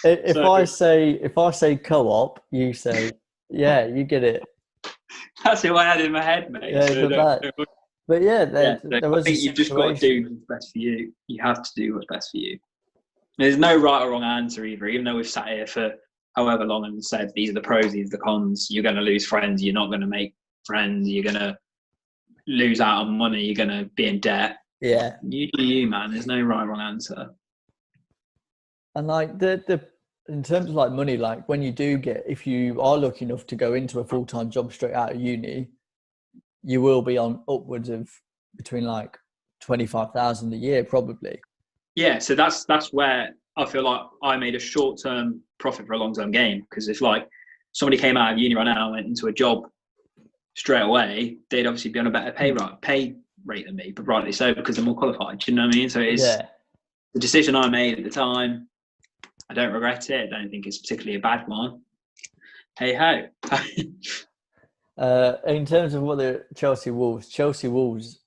If So I say co-op, you say, yeah, you get it. that's who I had in my head, mate. Yeah, So but yeah, so there I was a think you've just got to situation. do what's best for you. You have to do what's best for you. There's no right or wrong answer either, even though we've sat here for however long and said these are the pros, these are the cons. You're going to lose friends. You're not going to make friends. You're going to lose out on money. You're going to be in debt. Yeah. You do you, man. There's no right or wrong answer. And like the in terms of like money, like when you do get, if you are lucky enough to go into a full-time job straight out of uni, you will be on upwards of between like 25,000 a year, probably. Yeah, so that's where I feel like I made a short-term profit for a long-term gain, because if like somebody came out of uni right now and went into a job straight away, they'd obviously be on a better pay rate than me, but rightly so because they're more qualified. Do you know what I mean? So it's the decision I made at the time. I don't regret it. I don't think it's particularly a bad one. Hey ho. In terms of what the Chelsea Wolves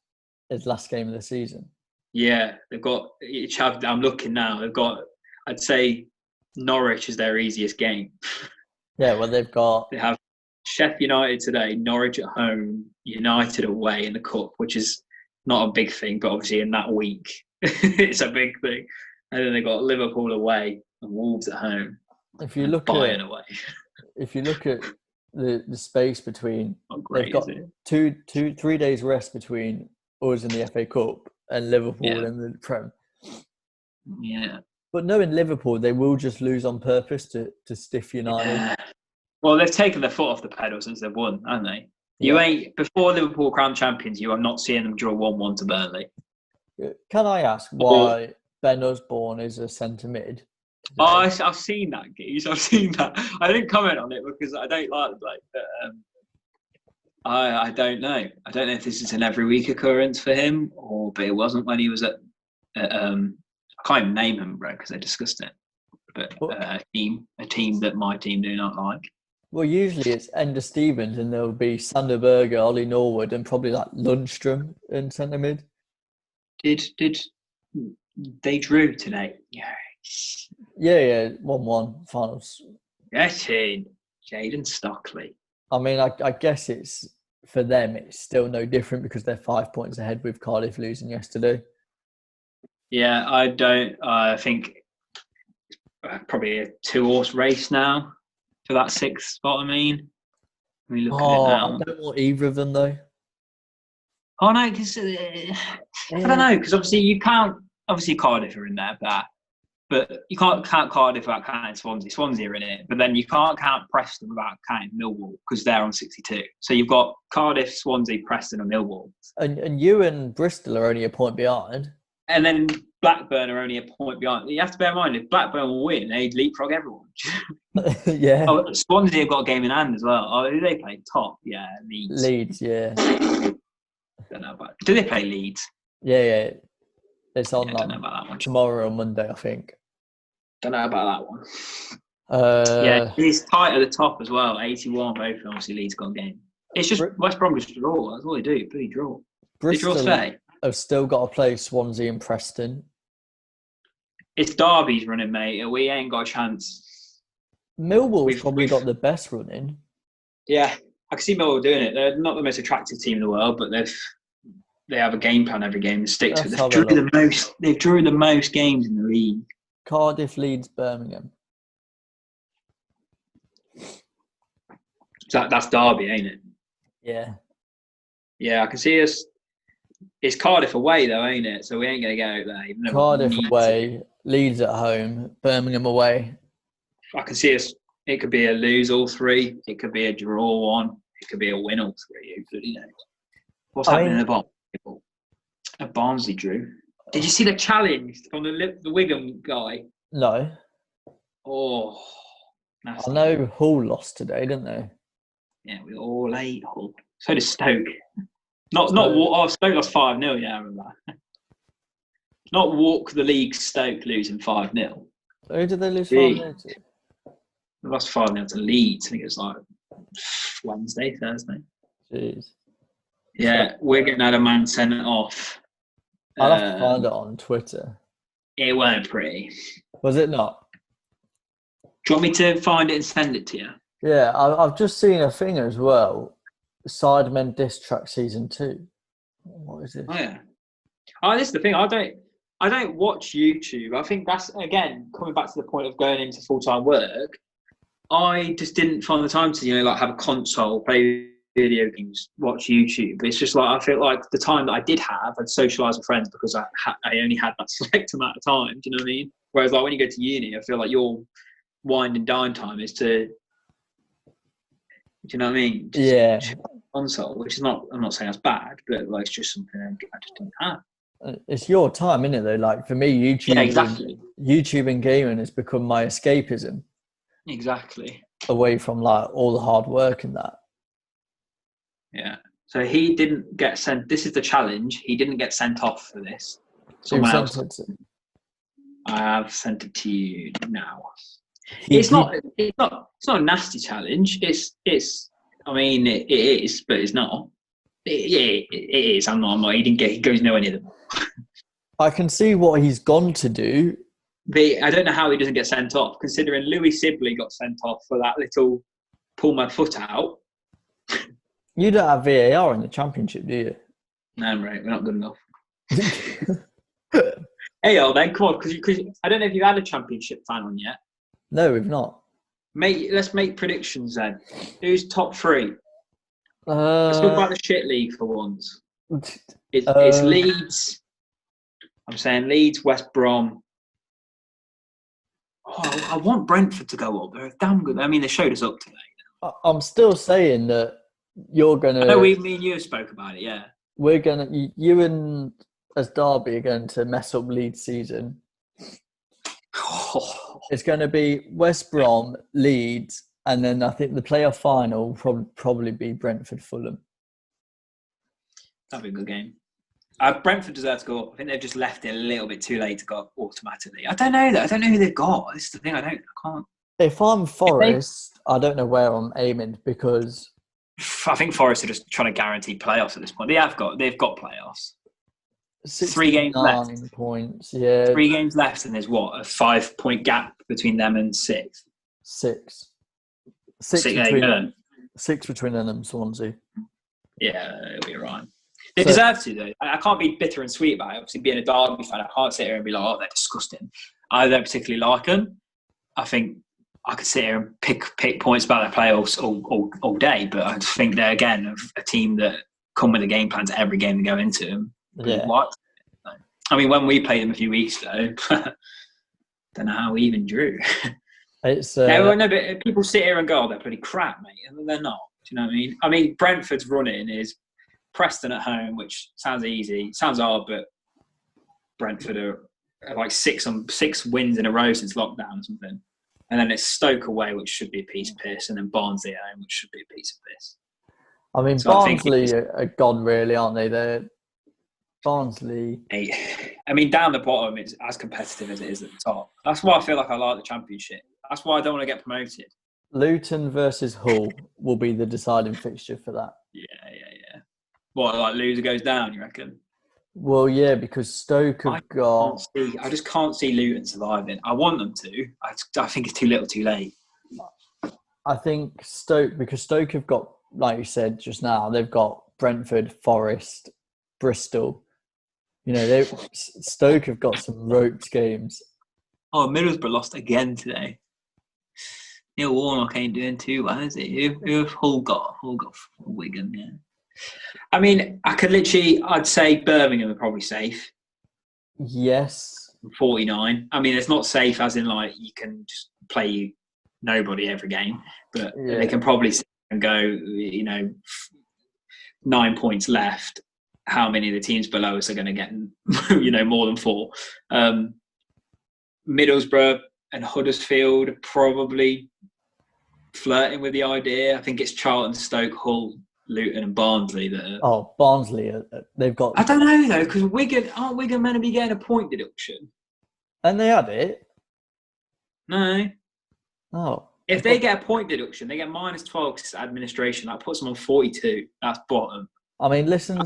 is last game of the season. Yeah, they've got each have. I'm looking now. They've got, I'd say, Norwich is their easiest game. Yeah, well, They have Sheffield United today, Norwich at home, United away in the cup, which is not a big thing, but obviously in that week it's a big thing. And then they got Liverpool away and Wolves at home. If you look Bayern away. If you look at the space between, Great, they've got 3 days rest between us in the FA Cup and Liverpool in the Prem. Yeah. But knowing Liverpool, they will just lose on purpose to stiff United. Yeah. Well, they've taken their foot off the pedal since they've won, haven't they? You ain't, before Liverpool crown champions, you are not seeing them draw 1-1 to Burnley. Can I ask why Ben Osborne is a centre mid? Oh, I've seen that, Geese. I've seen that. I didn't comment on it because I don't like that. I don't know. I don't know if this is an every week occurrence for him, but it wasn't when he was at I can't even name him, bro, because they discussed it. But a team that my team do not like. Well, usually it's Ender Stevens, and there'll be Sander Berger, Ollie Norwood, and probably like Lundstrom in centre mid. Did they drew today? Yes. Yeah, 1-1 finals. Get in, Jaden Stockley. I mean, I guess it's for them. It's still no different because they're 5 points ahead with Cardiff losing yesterday. Yeah, I don't. I think probably a 2-horse race now for that 6th spot. I mean, when you look at it now, I don't want either of them though. Oh no, because I don't know, because obviously you can't. Obviously Cardiff are in there, but you can't count Cardiff without counting Swansea. Swansea are in it, but then you can't count Preston without counting Millwall because they're on 62. So you've got Cardiff, Swansea, Preston, and Millwall. And you and Bristol are only a point behind. And then Blackburn are only a point behind. You have to bear in mind, if Blackburn will win, they'd leapfrog everyone. Yeah. Oh, Swansea have got a game in hand as well. Oh, who do they play? Top, yeah, Leeds. Leeds, yeah. Don't know about. Do they play Leeds? Yeah. It's on don't know about that one. Tomorrow or Monday, I think. Don't know about that one. Yeah, he's tight at the top as well. 81, both obviously Leeds got a game. It's just West Bromwich draw. That's all they do. Bloody draw. Bristol they draw today. Have still got to play Swansea and Preston. It's Derby's running, mate. We ain't got a chance. Millwall's probably got the best running. Yeah, I can see Millwall doing it. They're not the most attractive team in the world, but they have a game plan every game and stick to it. They've drew the most games in the league. Cardiff, Leeds, Birmingham. So that's Derby, ain't it? Yeah. Yeah, I can see us. It's Cardiff away though, ain't it? So we ain't going to go there. Cardiff away, Leeds at home, Birmingham away. I can see us. It could be a lose all 3. It could be a draw 1. It could be a win all 3. Who bloody knows? What's happening in the bottom? At Barnsley drew. Did you see the challenge from the Wigan guy? No. Oh, nasty. I know Hull lost today, didn't they? Yeah, we all ate Hull. So did Stoke. Stoke lost 5-0. Yeah, I remember that. Not walk the league. Stoke losing 5-0. Who did they lose 5-0 to? They lost 5-0 to Leeds. I think it was like Wednesday, Thursday. Jeez. So Yeah, Wigan had a man sent off. I'll have to find it on Twitter. It weren't pretty. Was it not? Do you want me to find it and send it to you? Yeah, I've just seen a thing as well. Sidemen Diss Track Season 2. What is this? Oh yeah. Oh, this is the thing. I don't watch YouTube. I think that's again coming back to the point of going into full-time work. I just didn't find the time to like have a console, play video games, watch YouTube. It's just like I feel like the time that I did have, I'd socialise with friends because I only had that select amount of time. Do you know what I mean? Whereas like when you go to uni, I feel like your wind and dine time is to, do you know what I mean? Just console, which is not. I'm not saying that's bad, but like it's just something I just didn't have. It's your time, isn't it? Though, like for me, YouTube, Yeah, exactly. YouTube and gaming has become my escapism. Exactly. Away from like all the hard work and that. Yeah. So he didn't get sent. This is the challenge. He didn't get sent off for this. Someone else. I have sent it to you now. It's not a nasty challenge. It's. I mean, it is, but it's not. It is. I'm not. He goes nowhere near them. I can see what he's gone to do. I don't know how he doesn't get sent off, considering Louis Sibley got sent off for that little pull my foot out. You don't have VAR in the Championship, do you? No, mate, we're not good enough. Hey, then, come on, because I don't know if you've had a Championship fan on yet. No, we've not. Mate, let's make predictions then. Who's top three? Let's talk about the shit league for once. It's Leeds. I'm saying Leeds, West Brom. Oh, I want Brentford to go up. They're damn good. I mean, they showed us up today. I'm still saying that you're going to... I know me and you spoke about it, yeah. We're going to... You and as Derby are going to mess up Leeds season. It's going to be West Brom, Leeds, and then I think the playoff final will probably be Brentford-Fulham. That'd be a good game. Brentford deserve to go up. I think they've just left it a little bit too late to go up automatically. I don't know though. I don't know who they've got. This is the thing. I can't. If I'm Forest, I don't know where I'm aiming because I think Forest are just trying to guarantee playoffs at this point. They've got playoffs. 3 games left. Points, yeah. 3 games left, and there's what, a 5-point gap between them and 6. 6 between them and Swansea. Yeah, it'll be right. They deserve to, though. I can't be bitter and sweet about it. Obviously, being a Derby fan, I can't sit here and be like, oh, they're disgusting. I don't particularly like them. I think I could sit here and pick points about their players all day, but I just think they're, again, a team that come with a game plan to every game they go into them. Yeah. I mean, when we played them a few weeks ago, don't know how we even drew. It's no, but people sit here and go, oh, they're pretty crap, mate. And they're not. Do you know what I mean? I mean, Brentford's running is Preston at home, which sounds easy. Sounds hard, but Brentford are like 6 wins in a row since lockdown or something. And then it's Stoke away, which should be a piece of piss, and then Barnsley at home, which should be a piece of piss. I mean, so Barnsley are gone, really, aren't they? They're Barnsley. I mean, down the bottom, it's as competitive as it is at the top. That's why I feel like I like the Championship. That's why I don't want to get promoted. Luton versus Hull will be the deciding fixture for that. Yeah. What, like loser goes down, you reckon? Well, yeah, because Stoke have got... I just can't see Luton surviving. I want them to. I think it's too little too late. I think Stoke have got, like you said just now, they've got Brentford, Forest, Bristol. You know, Stoke have got some ropes games. Oh, Middlesbrough lost again today. Neil Warnock ain't doing too well, is he? Who have Hull got? Hull got Wigan, yeah. I mean, I'd say Birmingham are probably safe. Yes. 49. I mean, it's not safe as in like you can just play nobody every game, but they can probably sit and go, 9 points left. How many of the teams below us are going to get, more than 4? Middlesbrough and Huddersfield are probably flirting with the idea. I think it's Charlton, Stoke, Hull, Luton and Barnsley that are... Oh, Barnsley, they've got... I don't know, though, because aren't Wigan meant to be getting a point deduction? And they had it? No. Oh. If they get a point deduction, they get -12 because it's administration. That puts them on 42. That's bottom. I mean, listen,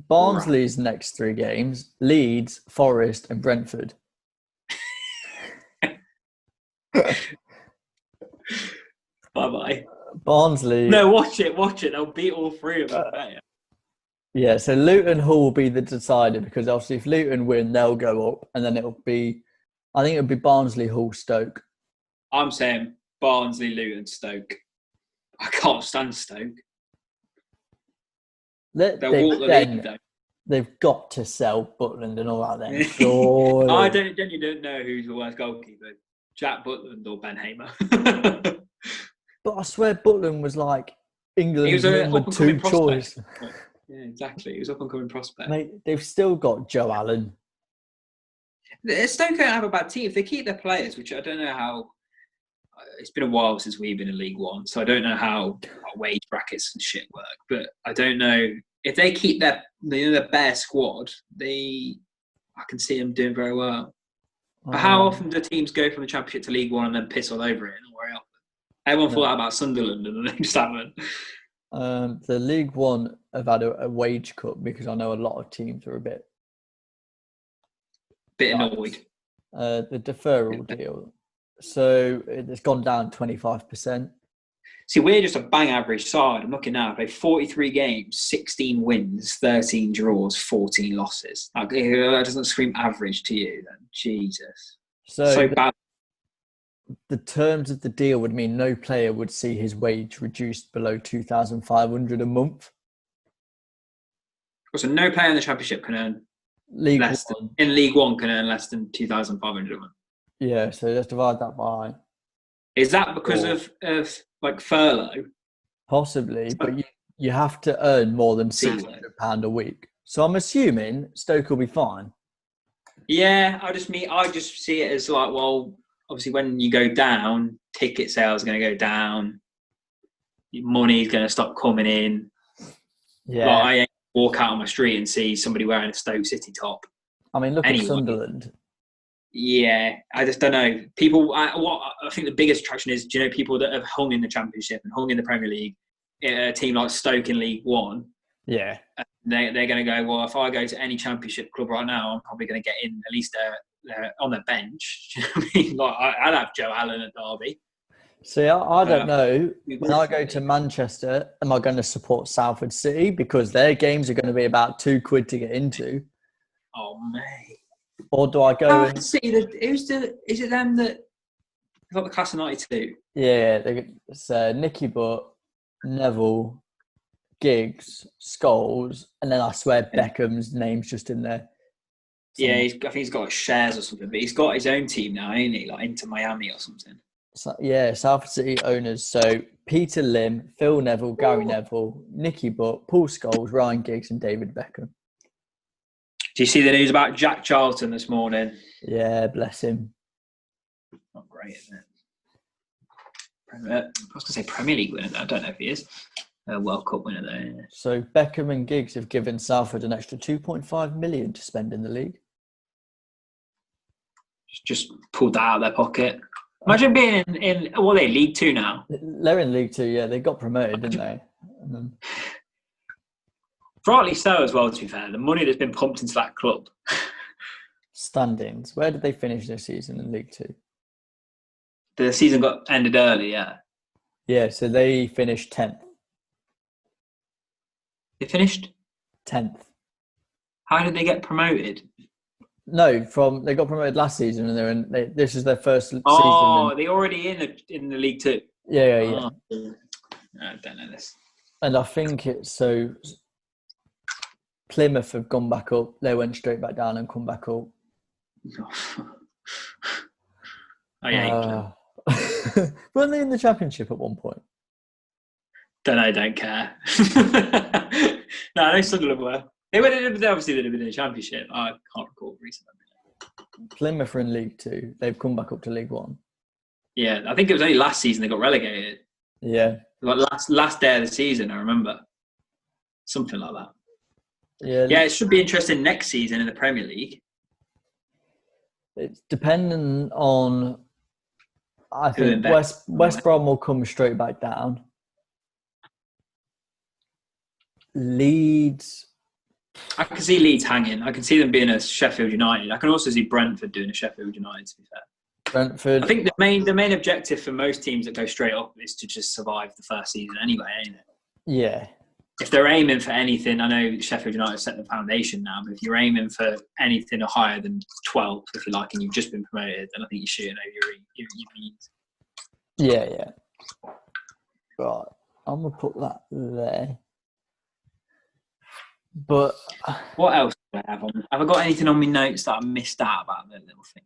Barnsley's next 3 games: Leeds, Forest, and Brentford. Bye-bye. Barnsley. No, watch it. They'll beat all 3 of them. Yeah, so Luton Hull will be the decider because obviously if Luton win, they'll go up, and then I think it'll be Barnsley, Hull, Stoke. I'm saying Barnsley, Luton, Stoke. I can't stand Stoke. They'll walk the league, though. They've got to sell Butland and all that then. Surely. I don't know who's the worst goalkeeper, Jack Butland or Ben Hamer. But I swear Butland was like England's number 2 choice. Yeah, exactly. He was up and coming prospect. Mate, they've still got Joe Allen. Stoke don't have a bad team. If they keep their players, which I don't know how. It's been a while since we've been in League One, so I don't know how wage brackets and shit work. But I don't know if they keep their bare squad. I can see them doing very well. But how often do teams go from the Championship to League One and then piss all over it? And worry else? Everyone thought that about Sunderland, and they just haven't. The League One have had a wage cut because I know a lot of teams are a bit annoyed. The deferral deal. So it's gone down 25%. See, we're just a bang average side. I'm looking now. They played 43 games, 16 wins, 13 draws, 14 losses. That doesn't scream average to you, then. Jesus. So bad. The terms of the deal would mean no player would see his wage reduced below $2,500 a month. So no player in the Championship can earn in League One can earn less than $2,500 a month. Yeah, so let's divide that by. Is that because of like furlough? Possibly, but you have to earn more than £600 a week. So I'm assuming Stoke will be fine. Yeah, I just see it as like, well, obviously when you go down, ticket sales are going to go down. Money's going to stop coming in. Yeah, like, I walk out on my street and see somebody wearing a Stoke City top. I mean, look at Sunderland. Yeah, I just don't know. People, what I think the biggest attraction is, do you know, people that have hung in the Championship and hung in the Premier League, a team like Stoke in League One. Yeah. They're going to go, well, if I go to any Championship club right now, I'm probably going to get in at least on the bench. Do you know what I mean? Like, I'd have Joe Allen at Derby. See, I don't know. When I go to Manchester, am I going to support Salford City? Because their games are going to be about £2 to get into. Oh, mate. Or do I go and see is it them that got the class of 92? Yeah, it's Nicky Butt, Neville, Giggs, Scholes, and then I swear Beckham's name's just in there. Yeah, I think he's got shares or something, but he's got his own team now, ain't he? Like Inter Miami or something. So, yeah, Salford City owners. So Peter Lim, Phil Neville, Gary Neville, Nicky Butt, Paul Scholes, Ryan Giggs, and David Beckham. Do you see the news about Jack Charlton this morning? Yeah, bless him. Not great, isn't it? I was going to say Premier League winner. I don't know if he is. World Cup winner there. So Beckham and Giggs have given Salford an extra $2.5 million to spend in the league. Just pulled that out of their pocket. Imagine being in what are they, League Two now? They're in League Two, yeah. They got promoted, didn't they? Rightly so as well, to be fair. The money that's been pumped into that club. Standings. Where did they finish this season in League Two? The season got ended early, yeah. Yeah, so they finished 10th. They finished? 10th. How did they get promoted? No, they got promoted last season, and this is their first season. Oh, they're already in the League Two. Yeah. I don't know this. And I think it's so. Plymouth have gone back up. They went straight back down and come back up. Weren't they in the Championship at one point? Don't care. No, they Sunderland were. They obviously they'd have been in the Championship. I can't recall recently. Plymouth are in League Two. They've come back up to League One. Yeah, I think it was only last season they got relegated. Yeah. Like last day of the season, I remember. Something like that. Yeah, it should be interesting next season in the Premier League. It's dependent on. I think West Brom will come straight back down. Leeds. I can see Leeds hanging. I can see them being a Sheffield United. I can also see Brentford doing a Sheffield United, to be fair. Brentford. I think the main objective for most teams that go straight up is to just survive the first season anyway, ain't it? Yeah. If they're aiming for anything, I know Sheffield United set the foundation now, but if you're aiming for anything higher than 12th, if you like, and you've just been promoted, then I think you're shooting over your means. Yeah. Right. I'm going to put that there. But what else do I have on? Have I got anything on my notes that I missed out about that little thing?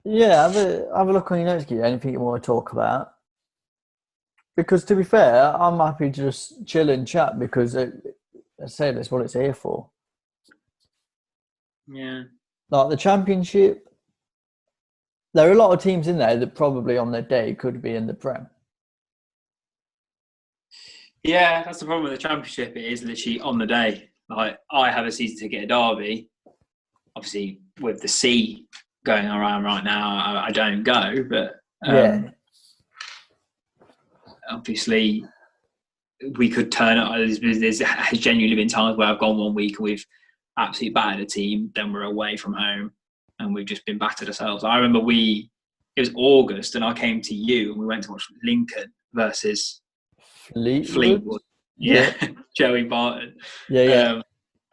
yeah, have a look on your notes, Keith. Anything you want to talk about? Because to be fair, I'm happy to just chill and chat because I say that's what it's here for. Yeah. Like the Championship, there are a lot of teams in there that probably on their day could be in the Prem. Yeah, that's the problem with the Championship. It is literally on the day. Like, I have a season ticket at Derby. Obviously, with the C going around right now, I don't go. But obviously, we could turn it. There's genuinely been times where I've gone 1 week and we've absolutely battered a team. Then we're away from home and we've just been battered ourselves. I remember it was August and I came to you and we went to watch Lincoln versus Fleetwood. Yeah. Joey Barton. Yeah.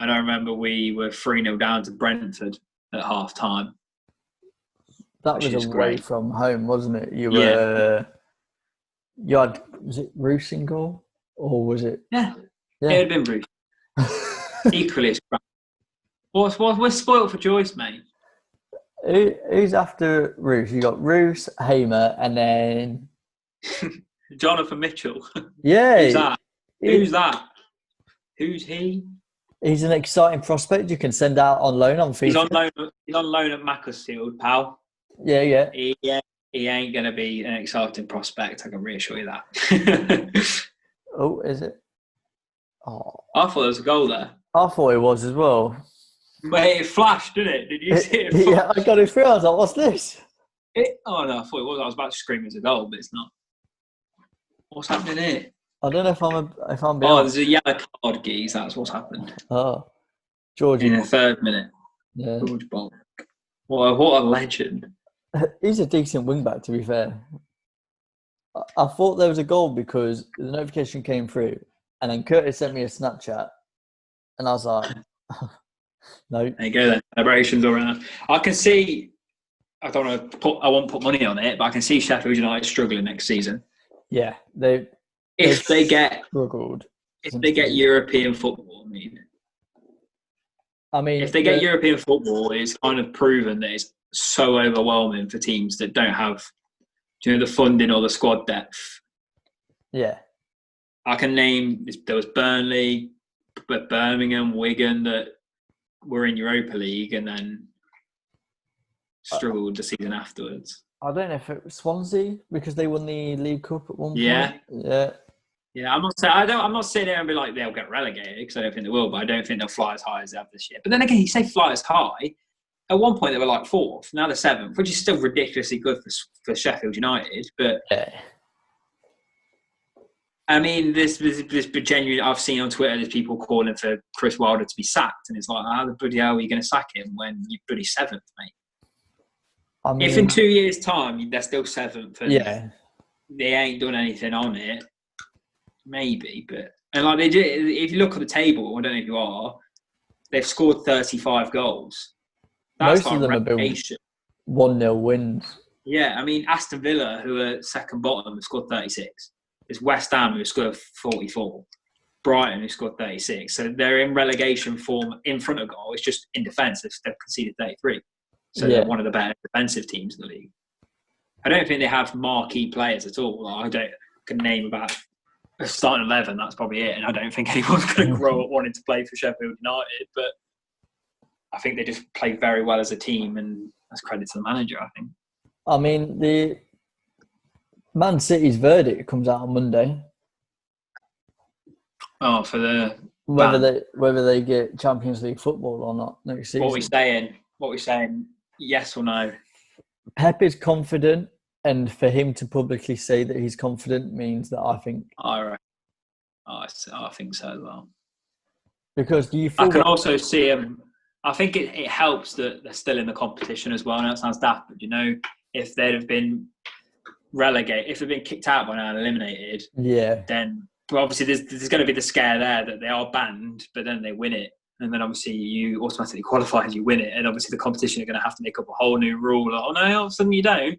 And I remember we were 3-0 down to Brentford at half time. That was away from home, wasn't it? You had, was it Reece in goal? Or was it? Yeah. It had been Reece. Equally as crap. We're spoiled for choice, mate. Who's after Reece? You got Reece, Hamer, and then Jonathan Mitchell. Yeah. Who's that? Who's he? He's an exciting prospect you can send out on loan on FIFA. He's on loan at Macclesfield, pal. Yeah. He ain't going to be an exciting prospect, I can reassure you that. Oh, is it? Oh, I thought there was a goal there. I thought it was as well. But it flashed, didn't it? Did you see it? Yeah, I got it through. I was like, what's this? Oh, no, I thought it was. I was about to scream it's a goal, but it's not. What's happening here? I don't know if I'm behind. Oh, there's a yellow card, Geese. That's what's happened. Oh, George. In the 3rd minute. Yeah. George Bolt. What a legend. He's a decent wing-back, to be fair. I thought there was a goal because the notification came through and then Curtis sent me a Snapchat and I was like, no. There you go then. Celebrations all around. I can see, I won't put money on it, but I can see Sheffield United struggling next season. Yeah. If they get European football, if they get European football, it's kind of proven that it's so overwhelming for teams that don't have, the funding or the squad depth. Yeah. I can name, there was Burnley, but Birmingham, Wigan that were in Europa League and then struggled the season afterwards. I don't know if it was Swansea because they won the League Cup at one point. Yeah. I'm not sitting there and be like they'll get relegated because I don't think they will, but I don't think they'll fly as high as they have this year. But then again, you say fly as high. At one point, they were like 4th, now they're 7th, which is still ridiculously good for Sheffield United. But I mean, this genuine. I've seen on Twitter there's people calling for Chris Wilder to be sacked, and it's like, how the bloody hell are you going to sack him when you're bloody 7th, mate? I mean, if in 2 years' time they're still 7th, and they ain't done anything on it, maybe. But like they did, if you look at the table, I don't know if you are, they've scored 35 goals. That's most of them have been 1-0 wins. Yeah, I mean, Aston Villa, who are second bottom, have scored 36. It's West Ham, who scored 44. Brighton, who scored 36. So they're in relegation form in front of goal. It's just in defence. They've conceded 33. So they're one of the better defensive teams in the league. I don't think they have marquee players at all. I can name about a starting 11. That's probably it. And I don't think anyone's going to grow up wanting to play for Sheffield United. But I think they just play very well as a team, and that's credit to the manager, I think. I mean, the Man City's verdict comes out on Monday. Oh, for the whether they get Champions League football or not next season. What we saying? Yes or no? Pep is confident, and for him to publicly say that he's confident means that I think. All right. I think so as well. Because do you I feel can like, also see them. I think it helps that they're still in the competition as well. And that sounds daft, but if they'd have been relegated, if they've been kicked out by now and eliminated, yeah, then obviously there's going to be the scare there that they are banned, but then they win it. And then obviously you automatically qualify as you win it. And obviously the competition are going to have to make up a whole new rule. Like, oh no, all of a sudden you don't.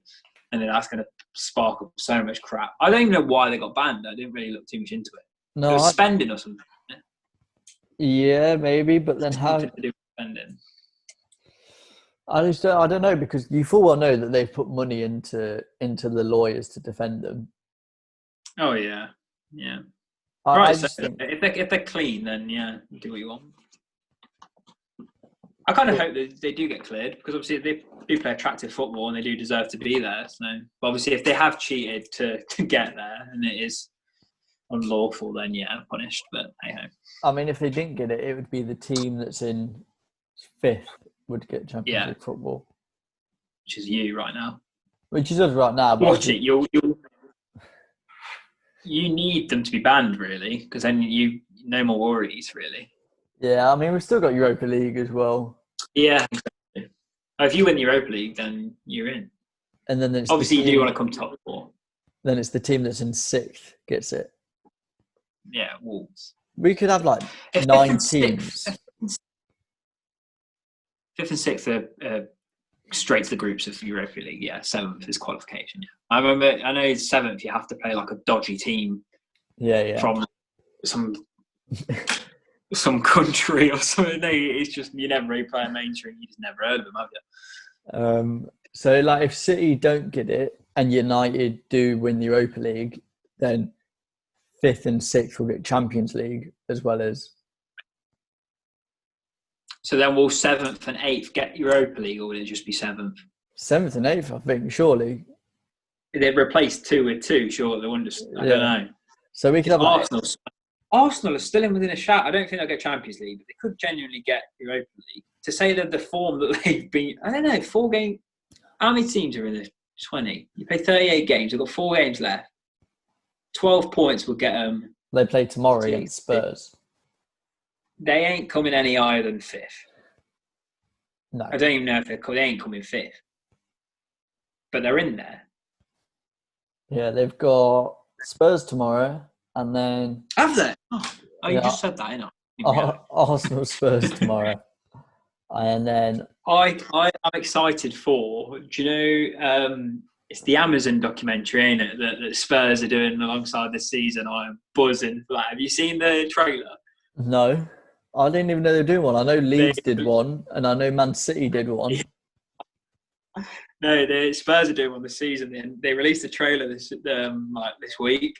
And then that's going to spark up so much crap. I don't even know why they got banned. I didn't really look too much into it. It no, was spending or something. yeah, maybe, but then how? Something to do with spending. I don't know, because you full well know that they've put money into the lawyers to defend them. Oh yeah, yeah. I Right. So just think, if they're clean, then yeah, do what you want. I kind of hope that they do get cleared, because obviously they do play attractive football and they do deserve to be there. So, but obviously, if they have cheated to get there and it is unlawful, then yeah, punished. But hey ho. I mean, if they didn't get it, it would be the team that's in fifth would get Champions Yeah, League football, which is you right now. which is us right now. But Watch it. You need them to be banned, really, because then you no more worries, really. yeah, I mean, we've still got Europa League as well. Yeah. Exactly. If you win the Europa League, then you're in. And then it's Obviously, you do want to come top four. Then it's the team that's in sixth gets it. Yeah, Wolves. We could have like If 9 teams. Fifth and sixth are straight to the groups of Europa League. Yeah, seventh is qualification. Yeah. I know seventh you have to play like a dodgy team. Yeah. From some country or something. No, it's just you never really play a mainstream. You just never heard of them, have you? So like if City don't get it and United do win the Europa League, then fifth and sixth will get Champions League as well as. So then will seventh and eighth get Europa League, or will it just be seventh? Seventh and eighth, I think, surely. They'd replace 2 with 2, sure. They wouldn't just, I don't know. So we could have Arsenal are still in within a shout. I don't think they'll get Champions League, but they could genuinely get Europa League. To say that the form that they've been, I don't know, 4 games. How many teams are in this? 20. You play 38 games. They've got 4 games left. 12 points will get them. They play tomorrow against Spurs. They ain't coming any higher than 5th. No. I don't even know if they ain't coming 5th. But they're in there. Yeah, they've got Spurs tomorrow, and then... Have they? Oh, you just said that, innit? Arsenal Spurs tomorrow. And then... I'm excited for, do you know, it's the Amazon documentary, ain't it, that Spurs are doing alongside this season. I am buzzing for that. Have you seen the trailer? No. I didn't even know they were doing one. I know Leeds did one, and I know Man City did one. No, the Spurs are doing one this season. And they released a trailer this week.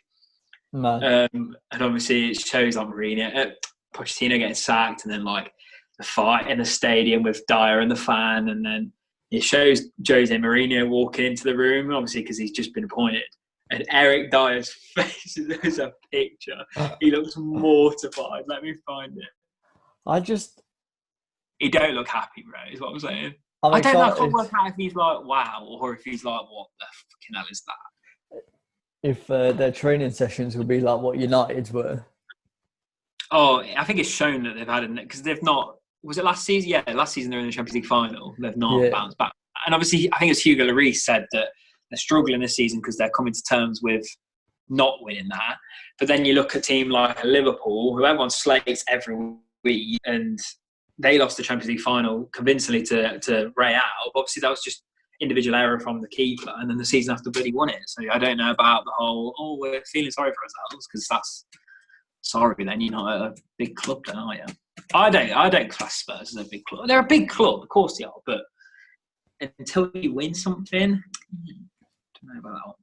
No. And obviously it shows like Pochettino getting sacked, and then like the fight in the stadium with Dyer and the fan, and then it shows Jose Mourinho walking into the room, obviously because he's just been appointed. And Eric Dyer's face, there's a picture. He looks mortified. Let me find it. He don't look happy, bro, is what I'm saying. I can't work out if he's like, wow, or if he's like, what the fucking hell is that? If their training sessions would be like what United's were. Oh, I think it's shown that they've had because they've not. Was it last season? Yeah, last season they were in the Champions League final. They've not bounced back. And obviously, I think it's Hugo Lloris said that they're struggling this season because they're coming to terms with not winning that. But then you look at a team like Liverpool, who everyone slates every week, and they lost the Champions League final convincingly to Real. But obviously, that was just individual error from the keeper, and then the season after Billy won it. So I don't know about the whole, we're feeling sorry for ourselves, because that's, sorry, then you're not a big club then, are you? I don't class Spurs as a big club. They're a big club, of course they are, but until you win something, I don't know about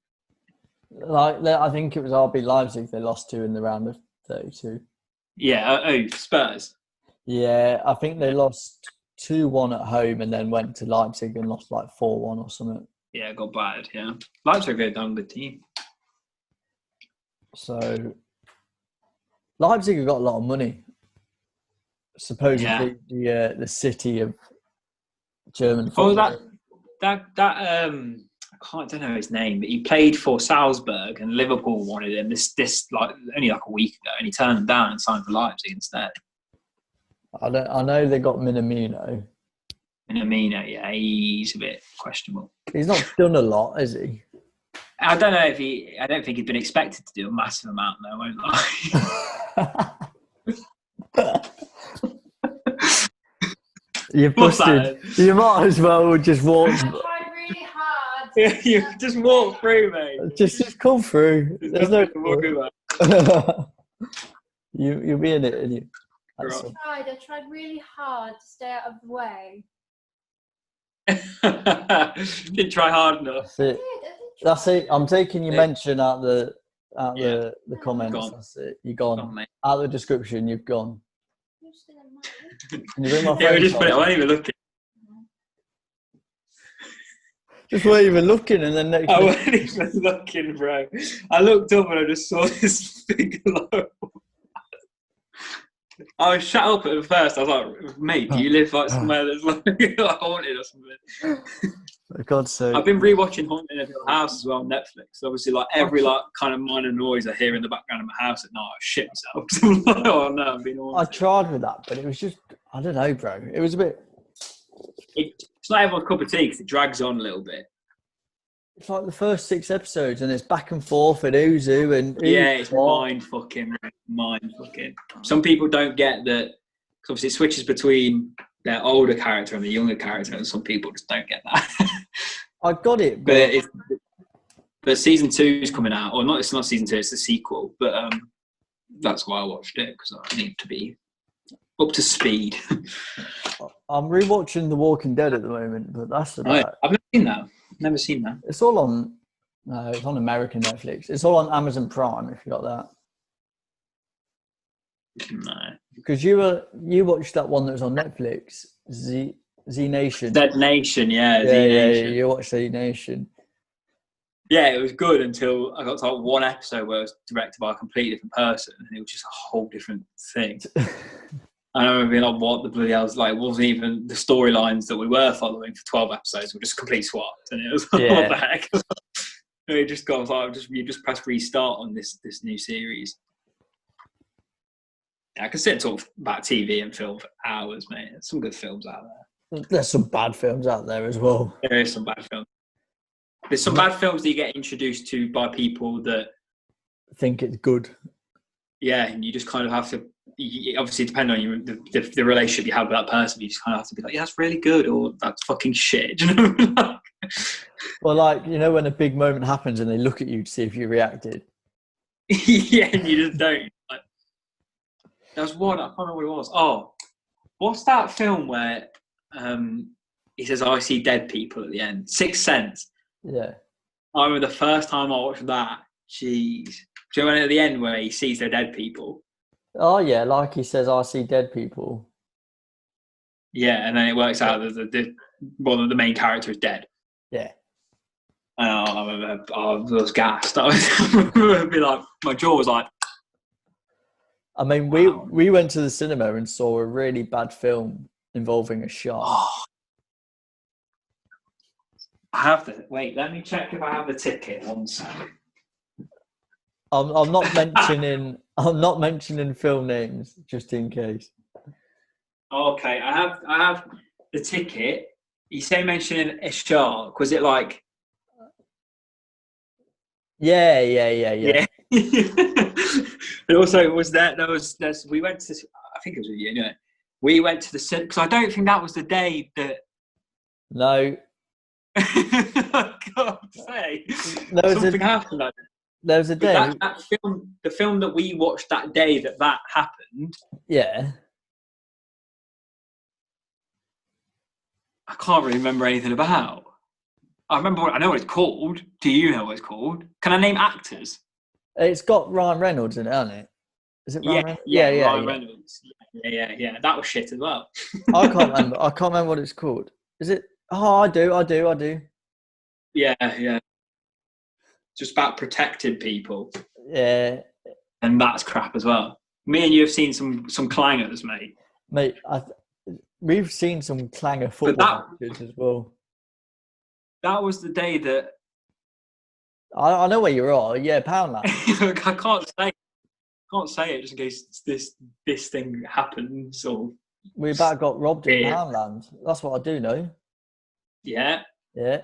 that one. Like, I think it was RB Leipzig they lost to in the round of 32. Yeah, Spurs. Yeah, I think they lost 2-1 at home and then went to Leipzig and lost like 4-1 or something. Yeah, it got bad, yeah. Leipzig are a damn good team. So, Leipzig have got a lot of money. Supposedly the city of German football. Oh, I don't know his name, but he played for Salzburg and Liverpool wanted him this like only like a week ago, and he turned them down and signed for Leipzig instead. I know they got Minamino. Minamino, yeah, he's a bit questionable. He's not done a lot, has he? I don't know if he. I don't think he's been expected to do a massive amount, though. Won't lie. You're What's busted. that? You might as well just walk. I tried really hard. Yeah, you just walk through, mate. Just come through. There's no. Walk through, mate. You'll be in it, and you. That's Right. I tried really hard to stay out of the way. Didn't try hard enough. That's it. That's it. I'm taking your mention out the comments. Gone. That's it. You're gone. Oh, mate. Out of the description, you've gone. Can you bring my Yeah, phone? we just put it. I on? wasn't even looking. Just weren't even looking, and then next. I wasn't even looking, bro. I looked up and I just saw this big logo. I was shut up at first. I was like, mate, do you live like somewhere that's like haunted or something? For God's sake. I've been rewatching Haunted in Hill House as well on Netflix. Obviously, like every like kind of minor noise I hear in the background of my house at night, I shit myself. I'm like, oh no, I'm being I haunted. tried with that, but it was just, I don't know, bro. It was a bit. It's not everyone's cup of tea because it drags on a little bit. It's like the first 6 episodes, and it's back and forth and who's who and who's Yeah, it's what. mind fucking. Some people don't get that. 'Cause obviously, it switches between their older character and the younger character, and some people just don't get that. I got it, but But season 2 is coming out, or not? It's not season 2; it's the sequel. But that's why I watched it, because I need to be up to speed. I'm rewatching The Walking Dead at the moment. But that's about. I've never seen that. Never seen that. It's all on. No, it's on American Netflix. It's all on Amazon Prime. If you got that. No. Because you watched that one that was on Netflix, Z Nation. Dead Nation, yeah. Yeah, you watched Z Nation. Yeah, it was good until I got to like one episode where it was directed by a completely different person, and it was just a whole different thing. I remember being like, what the bloody hell? Like, it wasn't even the storylines that we were following for 12 episodes were just completely swapped, and it was like, what the heck? It just got like, you just press restart on this new series. Yeah, I can sit and talk about TV and film for hours, mate. There's some good films out there. There's some bad films out there as well. There is some bad films. There's some bad films that you get introduced to by people that think it's good. Yeah, and you just kind of have to. Obviously, depending on the relationship you have with that person, you just kind of have to be like, yeah, that's really good, or that's fucking shit. Do you know? Well, like, you know, when a big moment happens and they look at you to see if you reacted. Yeah, and you just don't. Like, there was one, I can't remember what it was. Oh, what's that film where he says, I see dead people at the end? Sixth Sense. Yeah. I remember the first time I watched that, jeez. Do you know when at the end where he sees the dead people? Oh, yeah, like he says, I see dead people. Yeah, and then it works out that one of the main character is dead. Yeah. I remember I was gassed. I remember being like, my jaw was like. I mean, we went to the cinema and saw a really bad film involving a shark. Oh. I have to wait. Let me check if I have the ticket. One second. I'm not mentioning. I'm not mentioning film names, just in case. Okay, I have the ticket. You say mentioning a shark. Was it like? Yeah. But also, it was that there was. We went to. I think it was with you. Anyway, we went to the cinema because I don't think that was the day that. No. I can't say. Something happened. There was a day. That film, the film that we watched that day that happened. Yeah. I can't really remember anything about. I know what it's called. Do you know what it's called? Can I name actors? It's got Ryan Reynolds in it, hasn't it? Is it Ryan Reynolds? Yeah. Ryan Reynolds. Yeah. That was shit as well. I can't remember. I can't remember what it's called. Is it? Oh, I do. Yeah. Just about protecting people. Yeah. And that's crap as well. Me and you have seen some clangers, mate. Mate, we've seen some clanger football matches as well. That was the day that... I know where you are. Yeah, Poundland. I can't say it just in case this thing happens or We about got robbed in Yeah. Poundland. That's what I do know. Yeah. Yeah.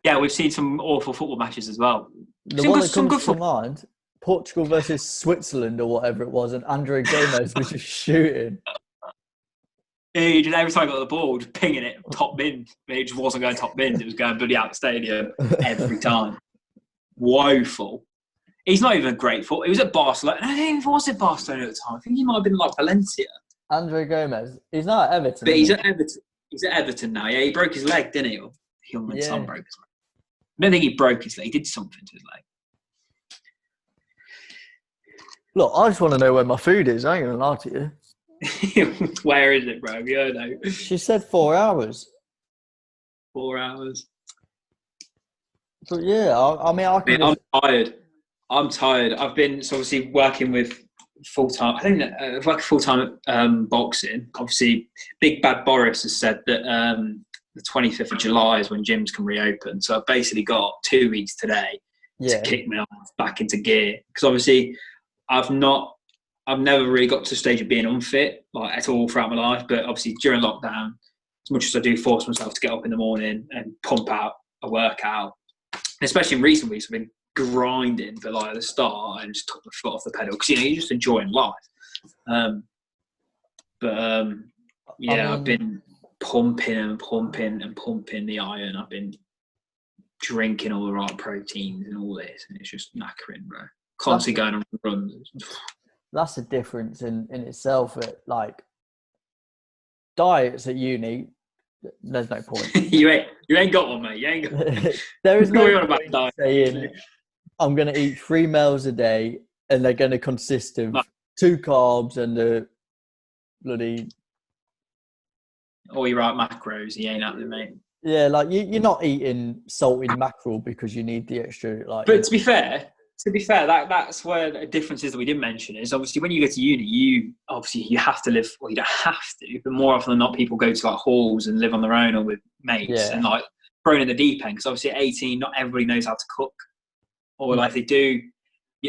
Yeah, we've seen some awful football matches as well. The Some one good, that some comes good to football. mind, Portugal versus Switzerland or whatever it was, and Andre Gomez was just shooting. He just every time he got the ball, just pinging it top bin. It just wasn't going top bins. It was going bloody out the stadium every time. Woeful. He's not even grateful. He was at Barcelona. I don't think he was at Barcelona at the time. I think he might have been like Valencia. Andre Gomez. He's now at Everton. But he's isn't at Everton. He's at Everton now. Yeah, he broke his leg, didn't he? Or Hyungmin Son Yeah. broke his leg. I don't think he broke his leg. He did something to his leg. Look, I just want to know where my food is. I ain't going to lie to you. Where is it, bro? You don't know. She said 4 hours. 4 hours. But yeah, I mean, I can. I'm tired. I'm tired. I've been obviously working with full time. I think I've worked full time at boxing. Obviously, Big Bad Boris has said that the 25th of July is when gyms can reopen. So I've basically got 2 weeks today to kick me back into gear. Because obviously, I've never really got to the stage of being unfit like at all throughout my life. But obviously, during lockdown, as much as I do force myself to get up in the morning and pump out a workout, especially in recent weeks, I've been grinding for like the start and just took the foot off the pedal because you're just enjoying life. I've been pumping the iron. I've been drinking all the right proteins and all this, and it's just knackering, bro. Constantly going on runs. That's a difference in itself. Like diets at uni, there's no point. you ain't got one, mate. You ain't got. There is no about point diet. saying I'm going to eat 3 meals a day and they're going to consist of 2 carbs and a bloody. Or you write macros. You ain't out there, mate. Yeah, like you're not eating salted mackerel because you need the extra. Like, but to be fair, that's where the difference is that we didn't mention is obviously when you go to uni, you have to live. Well, you don't have to, but more often than not, people go to like halls and live on their own or with mates and like thrown in the deep end. Because obviously at 18, not everybody knows how to cook, or like they do.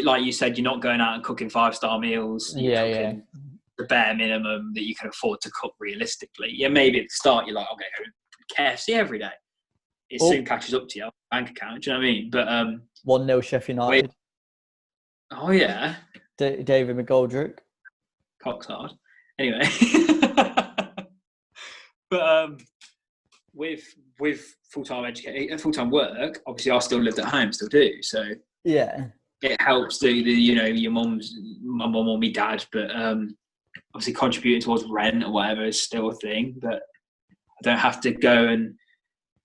Like you said, you're not going out and cooking 5-star meals. You're cooking the bare minimum that you can afford to cook realistically. Yeah, maybe at the start you're like, okay, KFC every day. It soon catches up to your bank account. Do you know what I mean? But 1-0 Sheffield United. Oh yeah, David McGoldrick. Cock's hard. Anyway, but with full-time work, obviously I still lived at home, still do. So yeah, it helps do the your my mum or my dad, but obviously contributing towards rent or whatever is still a thing. But I don't have to go and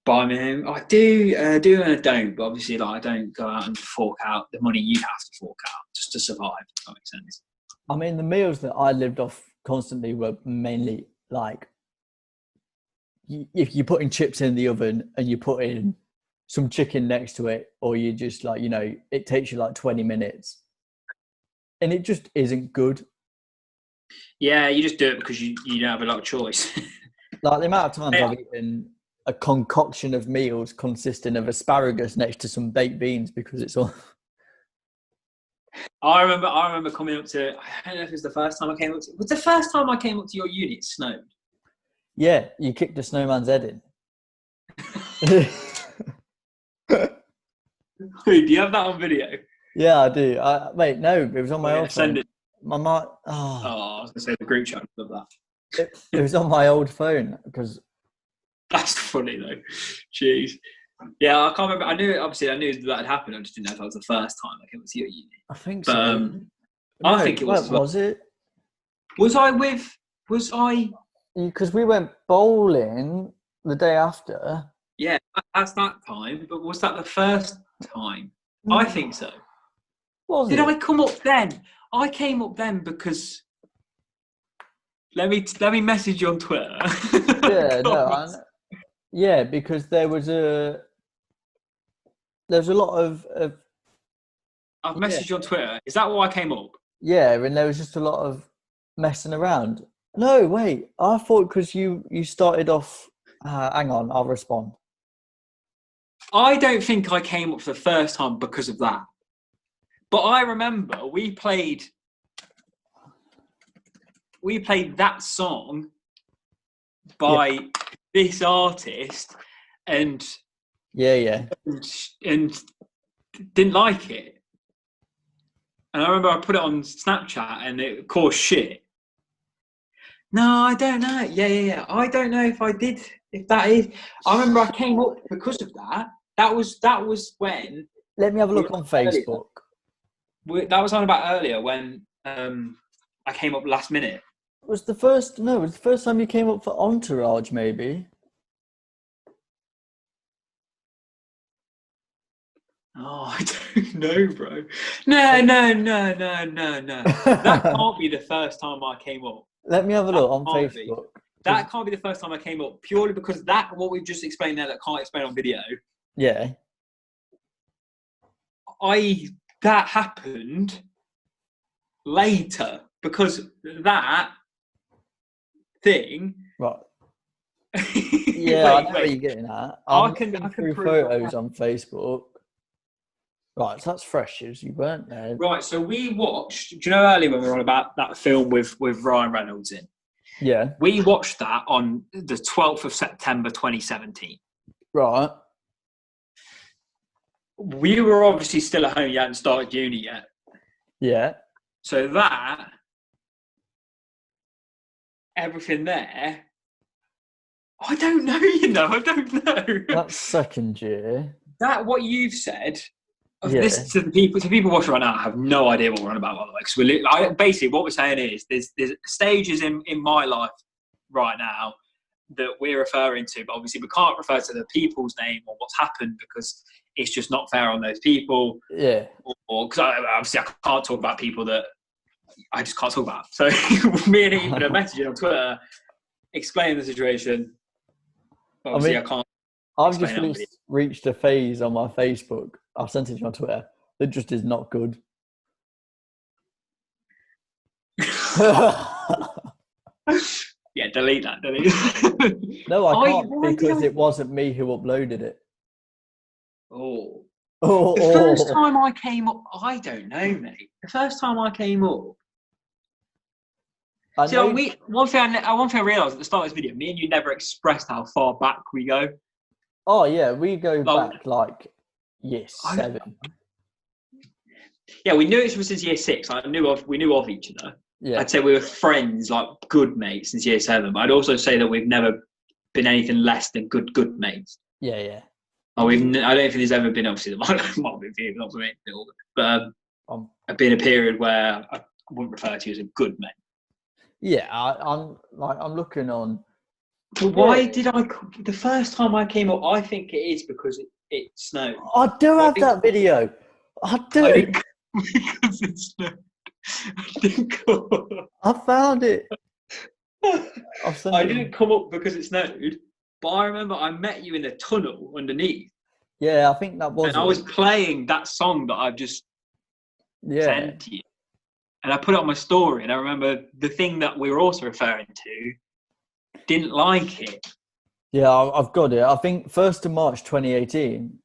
buy my own. I do and I don't, but obviously like I don't go out and fork out the money you have to fork out just to survive, if that makes sense. I mean, the meals that I lived off constantly were mainly like if you put in chips in the oven and you put in some chicken next to it, or you just like, it takes you like 20 minutes and it just isn't good. Yeah, you just do it because you don't have a lot of choice. Like the amount of times I've eaten a concoction of meals consisting of asparagus next to some baked beans because it's all. I remember coming up to. I don't know if it was the first time I came up to. Was the first time I came up to your unit? It snowed. Yeah, you kicked a snowman's head in. Wait, do you have that on video? Yeah, I do. Wait, no, it was on my old phone. Send it. My mom. I was gonna say the group chat of that. It was on my old phone because. That's funny though. Jeez. Yeah, I can't remember. I knew that had happened. I just didn't know if that was the first time I came to your uni. I think so. I think it was. Was it? Was I? Because we went bowling the day after. Yeah, that's that time. But was that the first time? I think so. Did I come up then? I came up then because. Let me message you on Twitter. Yeah, because there was a lot of. I've messaged you on Twitter. Is that why I came up? Yeah, and there was just a lot of messing around. No, wait. I thought because you started off. Hang on, I'll respond. I don't think I came up for the first time because of that. But I remember we played. we played that song by this artist, and and didn't like it. And I remember I put it on Snapchat, and it caused shit. No, I don't know. Yeah. I don't know if I did. If that is, I remember I came up because of that. That was when. Let me have a look on Facebook. That was on about earlier when I came up last minute. It was the first time you came up for Entourage, maybe. Oh, I don't know, bro. No. That can't be the first time I came up. Let me have a look on Facebook. That can't be the first time I came up, purely because what we've just explained there, that can't explain on video. Yeah. That happened later, because that thing. Right. Yeah, I know where you're getting at. I can through photos on Facebook. Right, so that's fresh as you weren't there. Right, so we watched. Do you know earlier when we were on about that film with Ryan Reynolds in? Yeah. We watched that on the 12th of September 2017. Right. We were obviously still at home. You hadn't started uni yet. Yeah. So everything there, I don't know, I don't know. That's second year. That, what you've said, this to people watching right now, I have no idea what we're on about, by the way. Because basically what we're saying is there's stages in my life right now that we're referring to, but obviously we can't refer to the people's name or what's happened because it's just not fair on those people. Yeah. Or because obviously I can't talk about people that I just can't talk about. So me and he put a message on Twitter explaining the situation. Obviously, I can't. I've just reached a phase on my Facebook. I've sent it to my Twitter. It just is not good. Yeah, delete that. No, I can't because it wasn't me who uploaded it. The first time I came up, I don't know, mate. The first time I came up. One thing I realised at the start of this video, me and you never expressed how far back we go. Oh yeah, we go back like year 7. Yeah, we knew it was since year 6. We knew of each other. Yeah. I'd say we were friends, like good mates, since year 7. But I'd also say that we've never been anything less than good mates. Yeah. I don't think there's ever been, obviously, there might have been a few, not for me, but I've been a period where I wouldn't refer to you as a good mate. Yeah, I'm looking on. But why did the first time I came up, I think it is because it snowed. I do have that video. I do. Because it snowed. I didn't come up. I found it. I didn't come up because it snowed, but I remember I met you in the tunnel underneath. Yeah, I think that was. And I was playing that song that I've just sent to you. And I put it on my story, and I remember the thing that we were also referring to didn't like it. Yeah, I've got it. I think 1st of March 2018.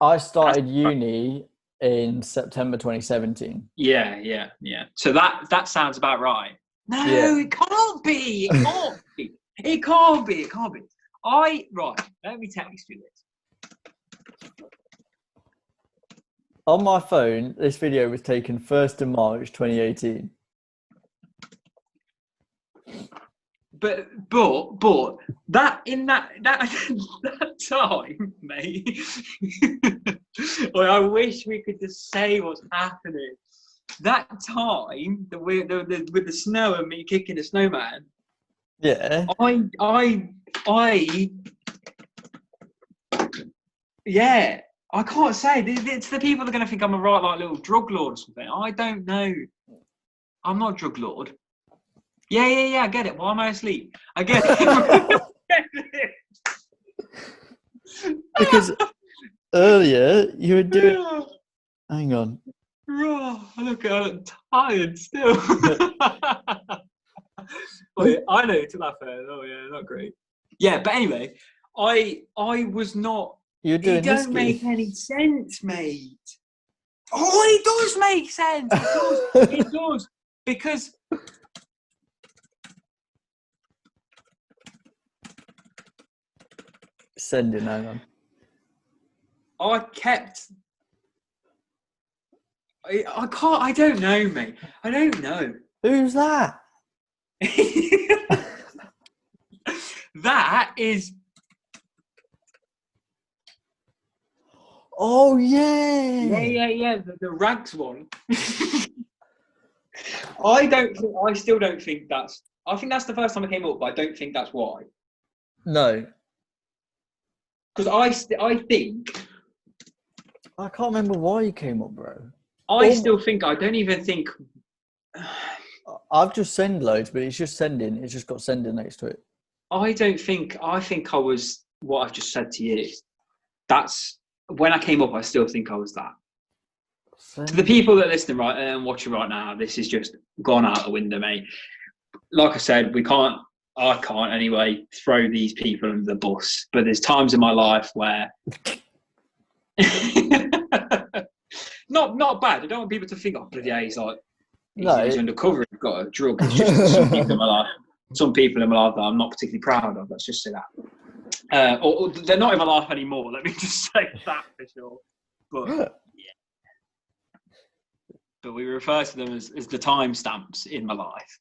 I started uni in September 2017. Yeah. So that sounds about right. No, it can't be. It can't be. Let me text you this. On my phone, this video was taken 1st of March 2018. But that time, mate. Well, I wish we could just say what's happening. That time, with the snow and me kicking the snowman. Yeah. Yeah. I can't say. It's the people that are going to think I'm a right like little drug lord or something. I don't know. I'm not a drug lord. Yeah. I get it. Why am I asleep? I get it. Because earlier you were doing. Hang on. Look, I'm tired still. Wait, I know to laugh at. Oh yeah, not great. Yeah, but anyway, I was not. You're doing it don't make any sense, mate. Oh, it does make sense. It does. Because Sending, hang on. I kept. I can't. I don't know, mate. I don't know. Who's that? That is. Oh, yeah. Yeah. The rags one. I still don't think that's. I think that's the first time I came up, but I don't think that's why. No. Because I think. I can't remember why you came up, bro. I still think. I don't even think. I've just sent loads, but it's just sending. It's just got sending next to it. I don't think. I think I was what I've just said to you. That's when I came up. I still think I was that. To the people that are listening right and watching right now, this is just gone out the window, mate. Like I said, I can't anyway throw these people under the bus. But there's times in my life where not bad. I don't want people to think, oh bloody hell, he's undercover, he's got a drug. It's just some people in my life. Some people in my life that I'm not particularly proud of. Let's just say that. Or they're not in my life anymore. Let me just say that for sure. But yeah. But we refer to them as the timestamps in my life.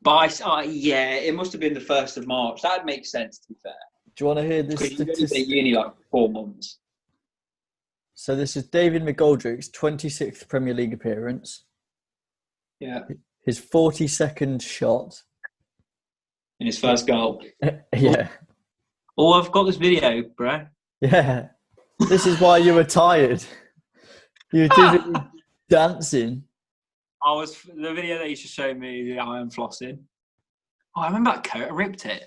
But it must have been the 1st of March. That makes sense, to be fair. Do you want to hear this Because you've only statistic? been at uni like 4 months. So this is David McGoldrick's 26th Premier League appearance. Yeah. His 42nd shot. In his first goal. Yeah. Oh, I've got this video, bro. Yeah. This is why you were tired. You were too busy dancing. The video that you just showed me, I am flossing. Oh, I remember that coat. I ripped it.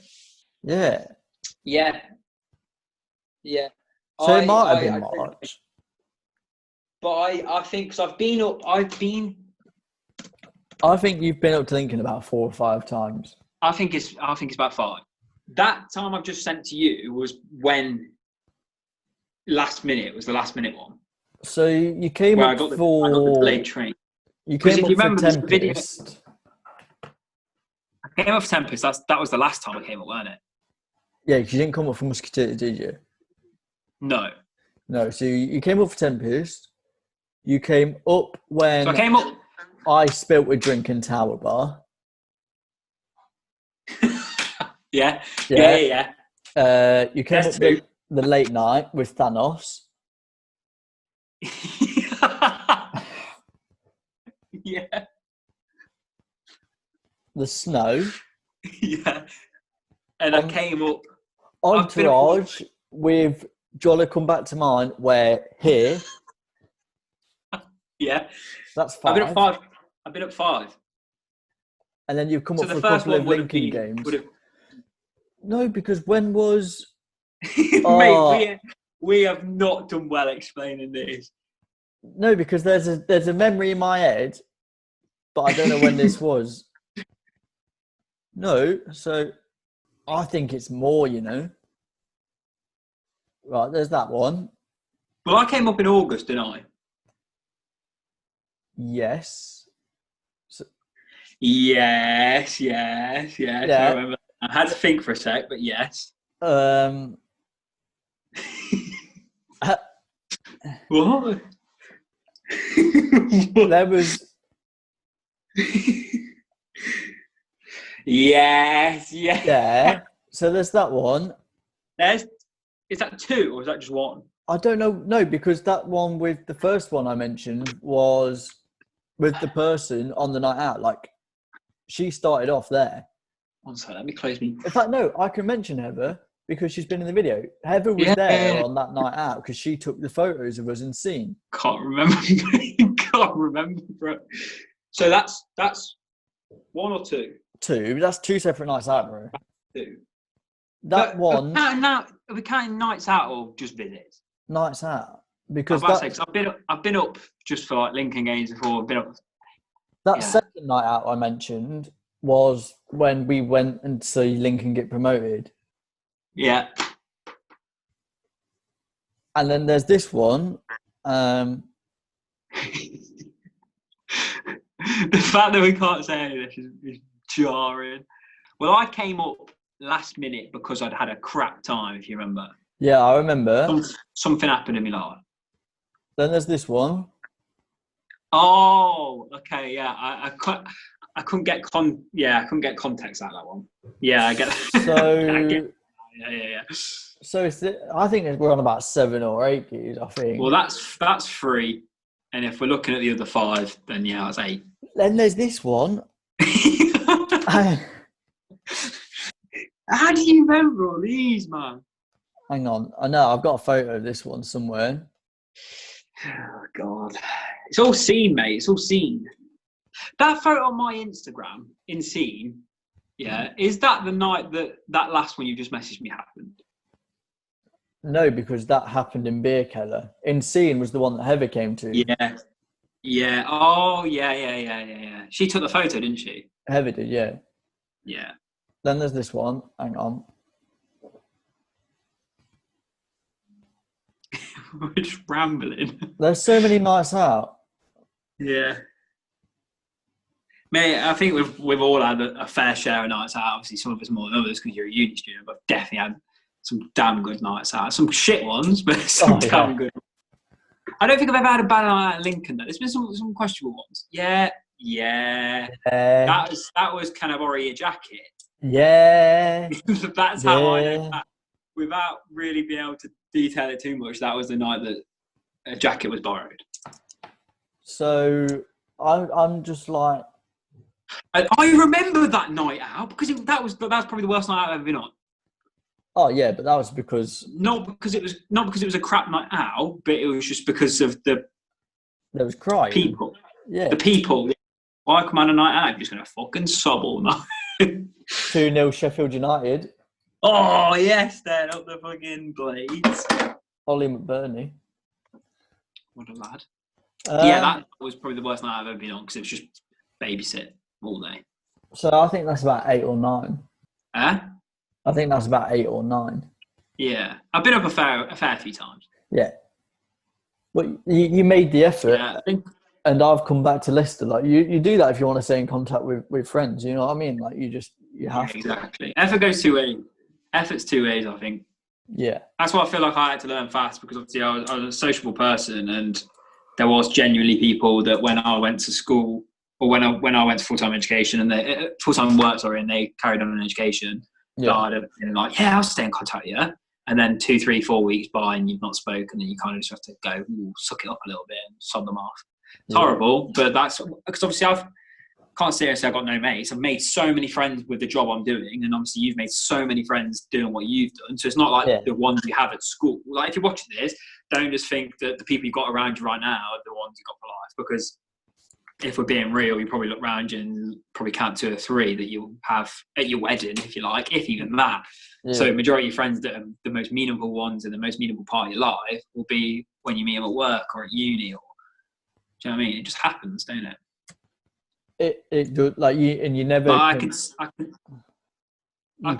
Yeah. Yeah. So it might have been March. But I think, because I think you've been up to Lincoln about 4 or 5 times. I think it's about 5. That time I've just sent to you was when it was the last minute one. So you came where up I got the delayed train. You Because came if you up for remember this video, Tempest. I came up for Tempest. That was the last time I came up, wasn't it? Yeah, because you didn't come up for Musketeer, did you? No. No, so you came up for Tempest. You came up when So I came up. I spilt a drink in Tower Bar. Yeah. You came That's up the late night with Thanos. Yeah. The snow. Yeah. And I came up. Entourage with Jolly Come Back to Mine, where here. Yeah. That's 5. I've been up 5. And then you've come up the for a first couple one of would have Lincoln been, games. No, because when was... Mate, we have not done well explaining this. No, because there's a memory in my head, but I don't know when this was. No, so I think it's more, Right, there's that one. Well, I came up in August, didn't I? Yes. So, Yes. Yeah. I remember. I had to think for a sec, but yes. What? There was... Yes. Yeah. So there's that one. Is that 2 or is that just 1? I don't know. No, because that one with the first one I mentioned was with the person on the night out. Like, she started off there. One second, let me close me. In fact, no, I can mention Heather because she's been in the video. Heather was there on that night out because she took the photos of us in scene. Can't remember. Can't remember, bro. So that's 1 or 2? 2. That's 2 separate nights out, bro. 2. That one. Are we counting nights out or just visits? Nights out, because I've been up just for like Lincoln games before. I've been up. That second night out I mentioned was when we went and see Lincoln get promoted. Yeah. And then there's this one. The fact that we can't say any of this is jarring. Well, I came up last minute because I'd had a crap time, if you remember. Yeah, I remember. Something happened in my life. Then there's this one. Oh, okay, yeah. I couldn't get I couldn't get context out of that one. Yeah, I get that. So, Yeah. so I think we're on about 7 or 8 keys, I think. Well, that's 3, and if we're looking at the other 5, then yeah, that's 8. Then there's this one. How do you remember all these, man? Hang on. I know, I've got a photo of this one somewhere. Oh, God. It's all seen, mate. It's all seen. That photo on my Instagram, in scene, yeah, is that the night that last one you just messaged me happened? No, because that happened in Beer Keller. In Scene was the one that Heather came to. Yeah. Yeah. Oh, yeah. She took the photo, didn't she? Heather did, yeah. Yeah. Then there's this one. Hang on. We're just rambling. There's so many nights out. Yeah. Mate, I think we've all had a fair share of nights out. Obviously, some of us more than others because you're a uni student, but I've definitely had some damn good nights out. Some shit ones, but some damn good. I don't think I've ever had a bad night at Lincoln, though. There's been some questionable ones. Yeah. That was can I borrow your jacket? Yeah. That's how I know that. Without really being able to detail it too much, that was the night that a jacket was borrowed. So I'm just like, I remember that night out because that was probably the worst night I've ever been on. Oh yeah, but that was because not because it was a crap night out, but it was just because of there was crying. People. Yeah. The people. Why come on a night out? I'm just gonna fucking sob all night. 2-0 Sheffield United. Oh yes, then up the fucking blades. Ollie McBurney. What a lad. Yeah, that was probably the worst night I've ever been on because it was just babysit all day. So I think that's about 8 or 9. Huh? I think that's about 8 or 9. Yeah, I've been up a fair few times. Yeah. Well, you made the effort, yeah, I think... and I've come back to Leicester. Like you do that if you want to stay in contact with friends. You know what I mean? Like you have to. Exactly. Effort goes 2 ways. Effort's 2 ways, I think. Yeah. That's what I feel like I had to learn fast because obviously I was a sociable person, and there was genuinely people that when I went to school or when I went to full-time education and they full-time work, and they carried on an education. Yeah. I'd have been like, yeah, I'll stay in contact with you. And then 2, 3, 4 weeks by and you've not spoken, and you kind of just have to go, suck it up a little bit and sod them off. It's horrible, but that's because obviously I can't say I've got no mates. I've made so many friends with the job I'm doing, and obviously you've made so many friends doing what you've done. So it's not like the ones you have at school. Like if you're watching this, don't just think that the people you've got around you right now are the ones you've got for life, because if we're being real, you probably look around you and probably count 2 or 3 that you'll have at your wedding, if you like, if even that. Yeah. So majority of friends that are the most meaningful ones and the most meaningful part of your life will be when you meet them at work or at uni, or do you know what I mean? It just happens, don't it? It do like you, and you never. But I can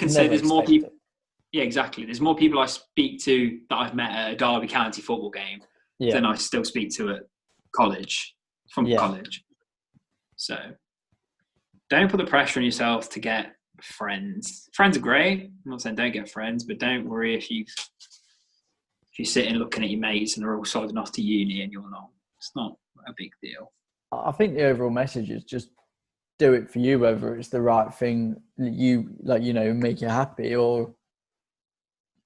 say there's more people. Yeah, exactly. There's more people I speak to that I've met at a Derby County football game than I still speak to at college, from college. So don't put the pressure on yourself to get friends. Friends are great. I'm not saying don't get friends, but don't worry if you're sitting looking at your mates and they're all sodding off to uni and you're not. It's not a big deal. I think the overall message is just do it for you, whether it's the right thing that you make you happy, or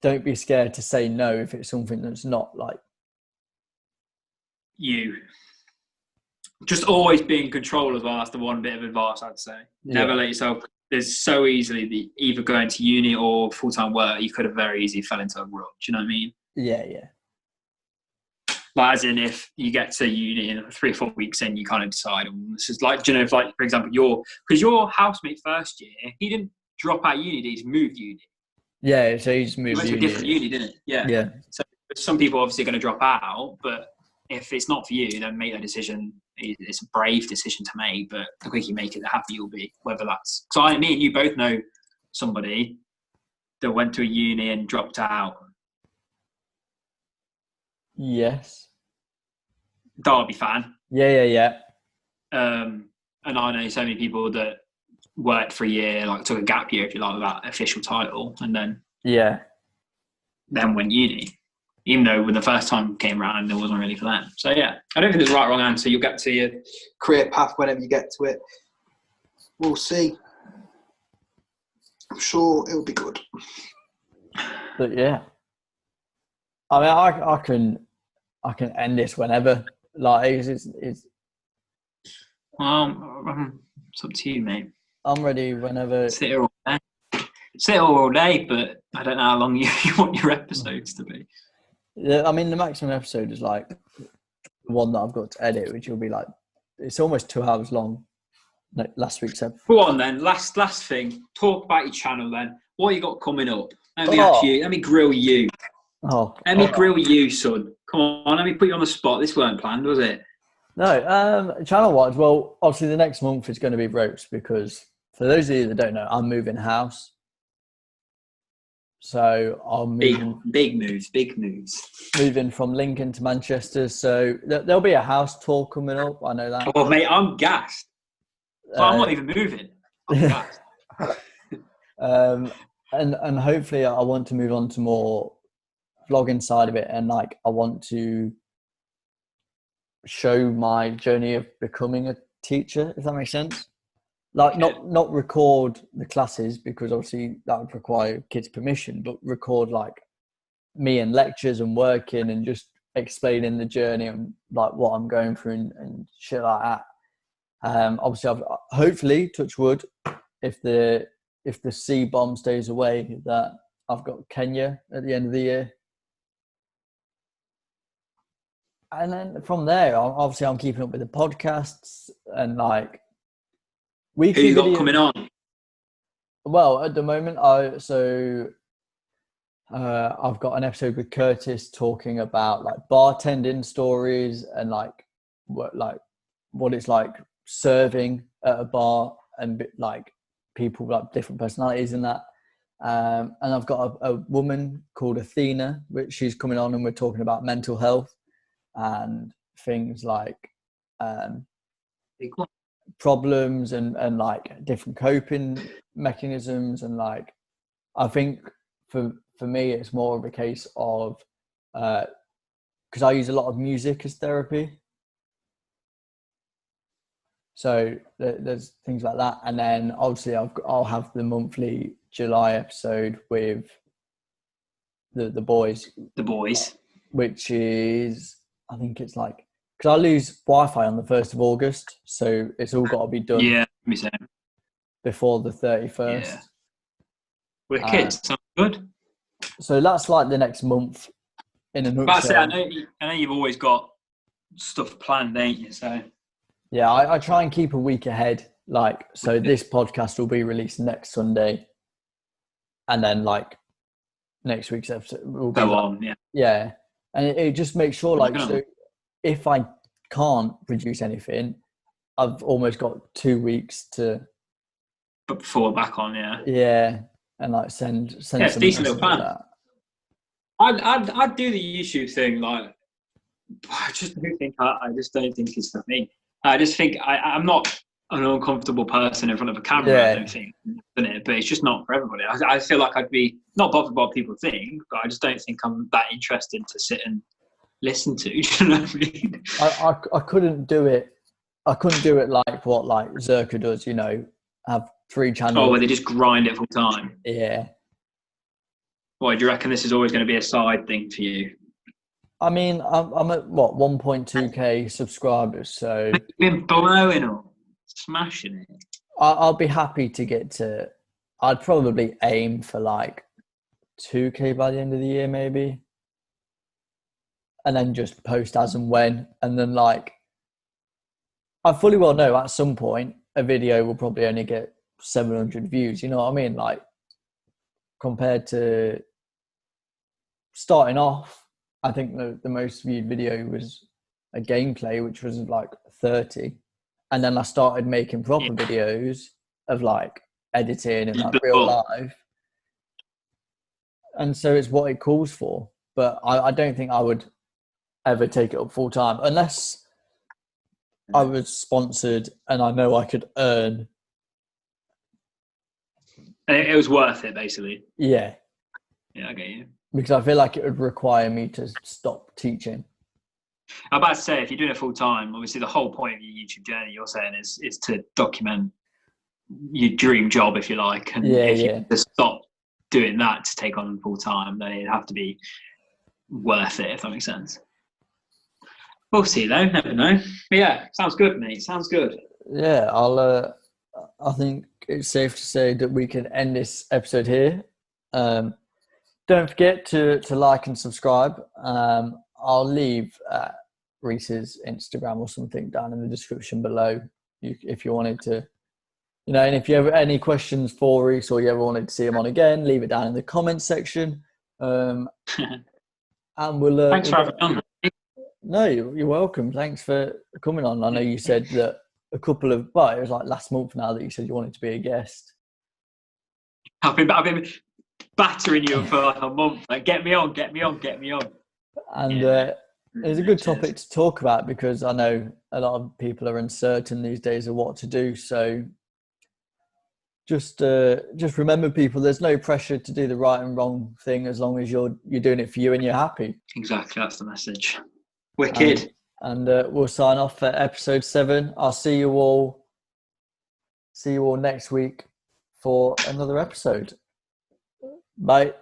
don't be scared to say no if it's something that's not like you. Just always be in control as well. That's the one bit of advice I'd say. Never let yourself. There's so easily either going to uni or full-time work. You could have very easily fell into a rut. Do you know what I mean? Yeah. Like as in, if you get to uni in 3 or 4 weeks in, you kind of decide, this is like, do you know, if like, for example, because your housemate first year, he didn't drop out uni, he just moved uni. Yeah, so he just moved to a different uni, didn't it? Yeah. So some people obviously are going to drop out, but if it's not for you, then make that decision. It's a brave decision to make, but the quicker you make it, the happier you'll be. Whether that's me and you both know somebody that went to a uni and dropped out. Yes. Derby fan. Yeah. And I know so many people that worked for a year, like took a gap year, if you like, without official title, and then went uni. Even though when the first time came around, it wasn't really for them. So yeah, I don't think there's a right or wrong answer. You'll get to your career path whenever you get to it. We'll see. I'm sure it'll be good. But yeah, I mean, I can end this whenever. Like it's Well, it's up to you, mate. I'm ready whenever. Sit here all day, but I don't know how long you want your episodes to be. Yeah, I mean, the maximum episode is like the one that I've got to edit, which will be like, it's almost 2 hours long. Like last week's episode. Go on then. Last thing. Talk about your channel then. What you got coming up? Let me ask you. Let me grill you. Let me grill you, son. Come on. Let me put you on the spot. This weren't planned, was it? No. Channel-wise, well, obviously the next month is going to be ropes because for those of you that don't know, I'm moving house. So I'm moving. Big moves. Moving from Lincoln to Manchester. So there'll be a house tour coming up. I know that. Oh, mate, I'm gassed. So I'm not even moving. I'm gassed. And hopefully I want to move on to more vlogging side of it, and like I want to show my journey of becoming a teacher, if that makes sense. Like not record the classes because obviously that would require kids' permission, but record like me in lectures and working and just explaining the journey and like what I'm going through and shit like that. Obviously I've hopefully, touch wood, if the C bomb stays away, that I've got Kenya at the end of the year. And then from there, obviously I'm keeping up with the podcasts and like weekly. Who you got coming on? Well, at the moment, I've got an episode with Curtis talking about like bartending stories and like what it's like serving at a bar and like people with like different personalities in that. And I've got a woman called Athena, which she's coming on, and we're talking about mental health and things like problems and like different coping mechanisms. And like I think for me it's more of a case of because I use a lot of music as therapy, so there's things like that. And then obviously I'll have the monthly July episode with the boys, which is, I think it's like, because I lose Wi-Fi on the 1st of August, so it's all got to be done before the 31st. Yeah. Wicked. Sounds good. So that's like the next month in a nutshell. I know you've always got stuff planned, ain't you? So yeah, I try and keep a week ahead. Like, so this podcast will be released next Sunday, and then like next week's episode will be go on. Yeah, and it just makes sure like, so if I can't produce anything, I've almost got 2 weeks to fall back on. Yeah, and like send some decent little plan. Like that. I'd do the YouTube thing. Like, I just don't think it's for me. I just think I'm not an uncomfortable person in front of a camera. Yeah. I don't think, but it's just not for everybody. I feel like I'd be not bothered by what people think, but I just don't think I'm that interested to sit and listen to. You know what I mean? I couldn't do it. I couldn't do it like what like Zerka does. You know, have 3 channels. Oh, where they just grind it full time. Yeah. Why do you reckon this is always going to be a side thing for you? I mean, I'm at what 1.2k subscribers, so you've been blowing up, smashing it. I'll be happy to get to. I'd probably aim for like 2k by the end of the year, maybe, and then just post as and when. And then like, I fully well know at some point a video will probably only get 700 views. You know what I mean? Like, compared to starting off, I think the most viewed video was a gameplay, which was like 30. And then I started making proper videos of like editing and like real life. And so it's what it calls for. But I don't think I would ever take it up full time unless I was sponsored and I know I could earn And it was worth it, basically. Yeah, Yeah, I get you. because I feel like it would require me to stop teaching. I'm about to say, if you're doing it full time, obviously the whole point of your YouTube journey, you're saying, is to document your dream job, if you like. And if you just stop doing that to take on full time, then it'd have to be worth it, if that makes sense. We'll see though, never know. But yeah, sounds good, mate. Sounds good. Yeah, I think it's safe to say that we can end this episode here. Don't forget to like and subscribe. I'll leave Reece's Instagram or something down in the description below if you wanted to, and if you have any questions for Reece or you ever wanted to see him on again, leave it down in the comments section. And we'll thanks for having me on. No, you're welcome. Thanks for coming on. I know you said that it was like last month now that you said you wanted to be a guest. I've been battering you for like a month. Like, get me on. And it's a good topic to talk about because I know a lot of people are uncertain these days of what to do. So just remember, people, there's no pressure to do the right and wrong thing as long as you're doing it for you and you're happy. Exactly, that's the message. Wicked. And we'll sign off for episode 7. I'll see you all next week for another episode. Bye.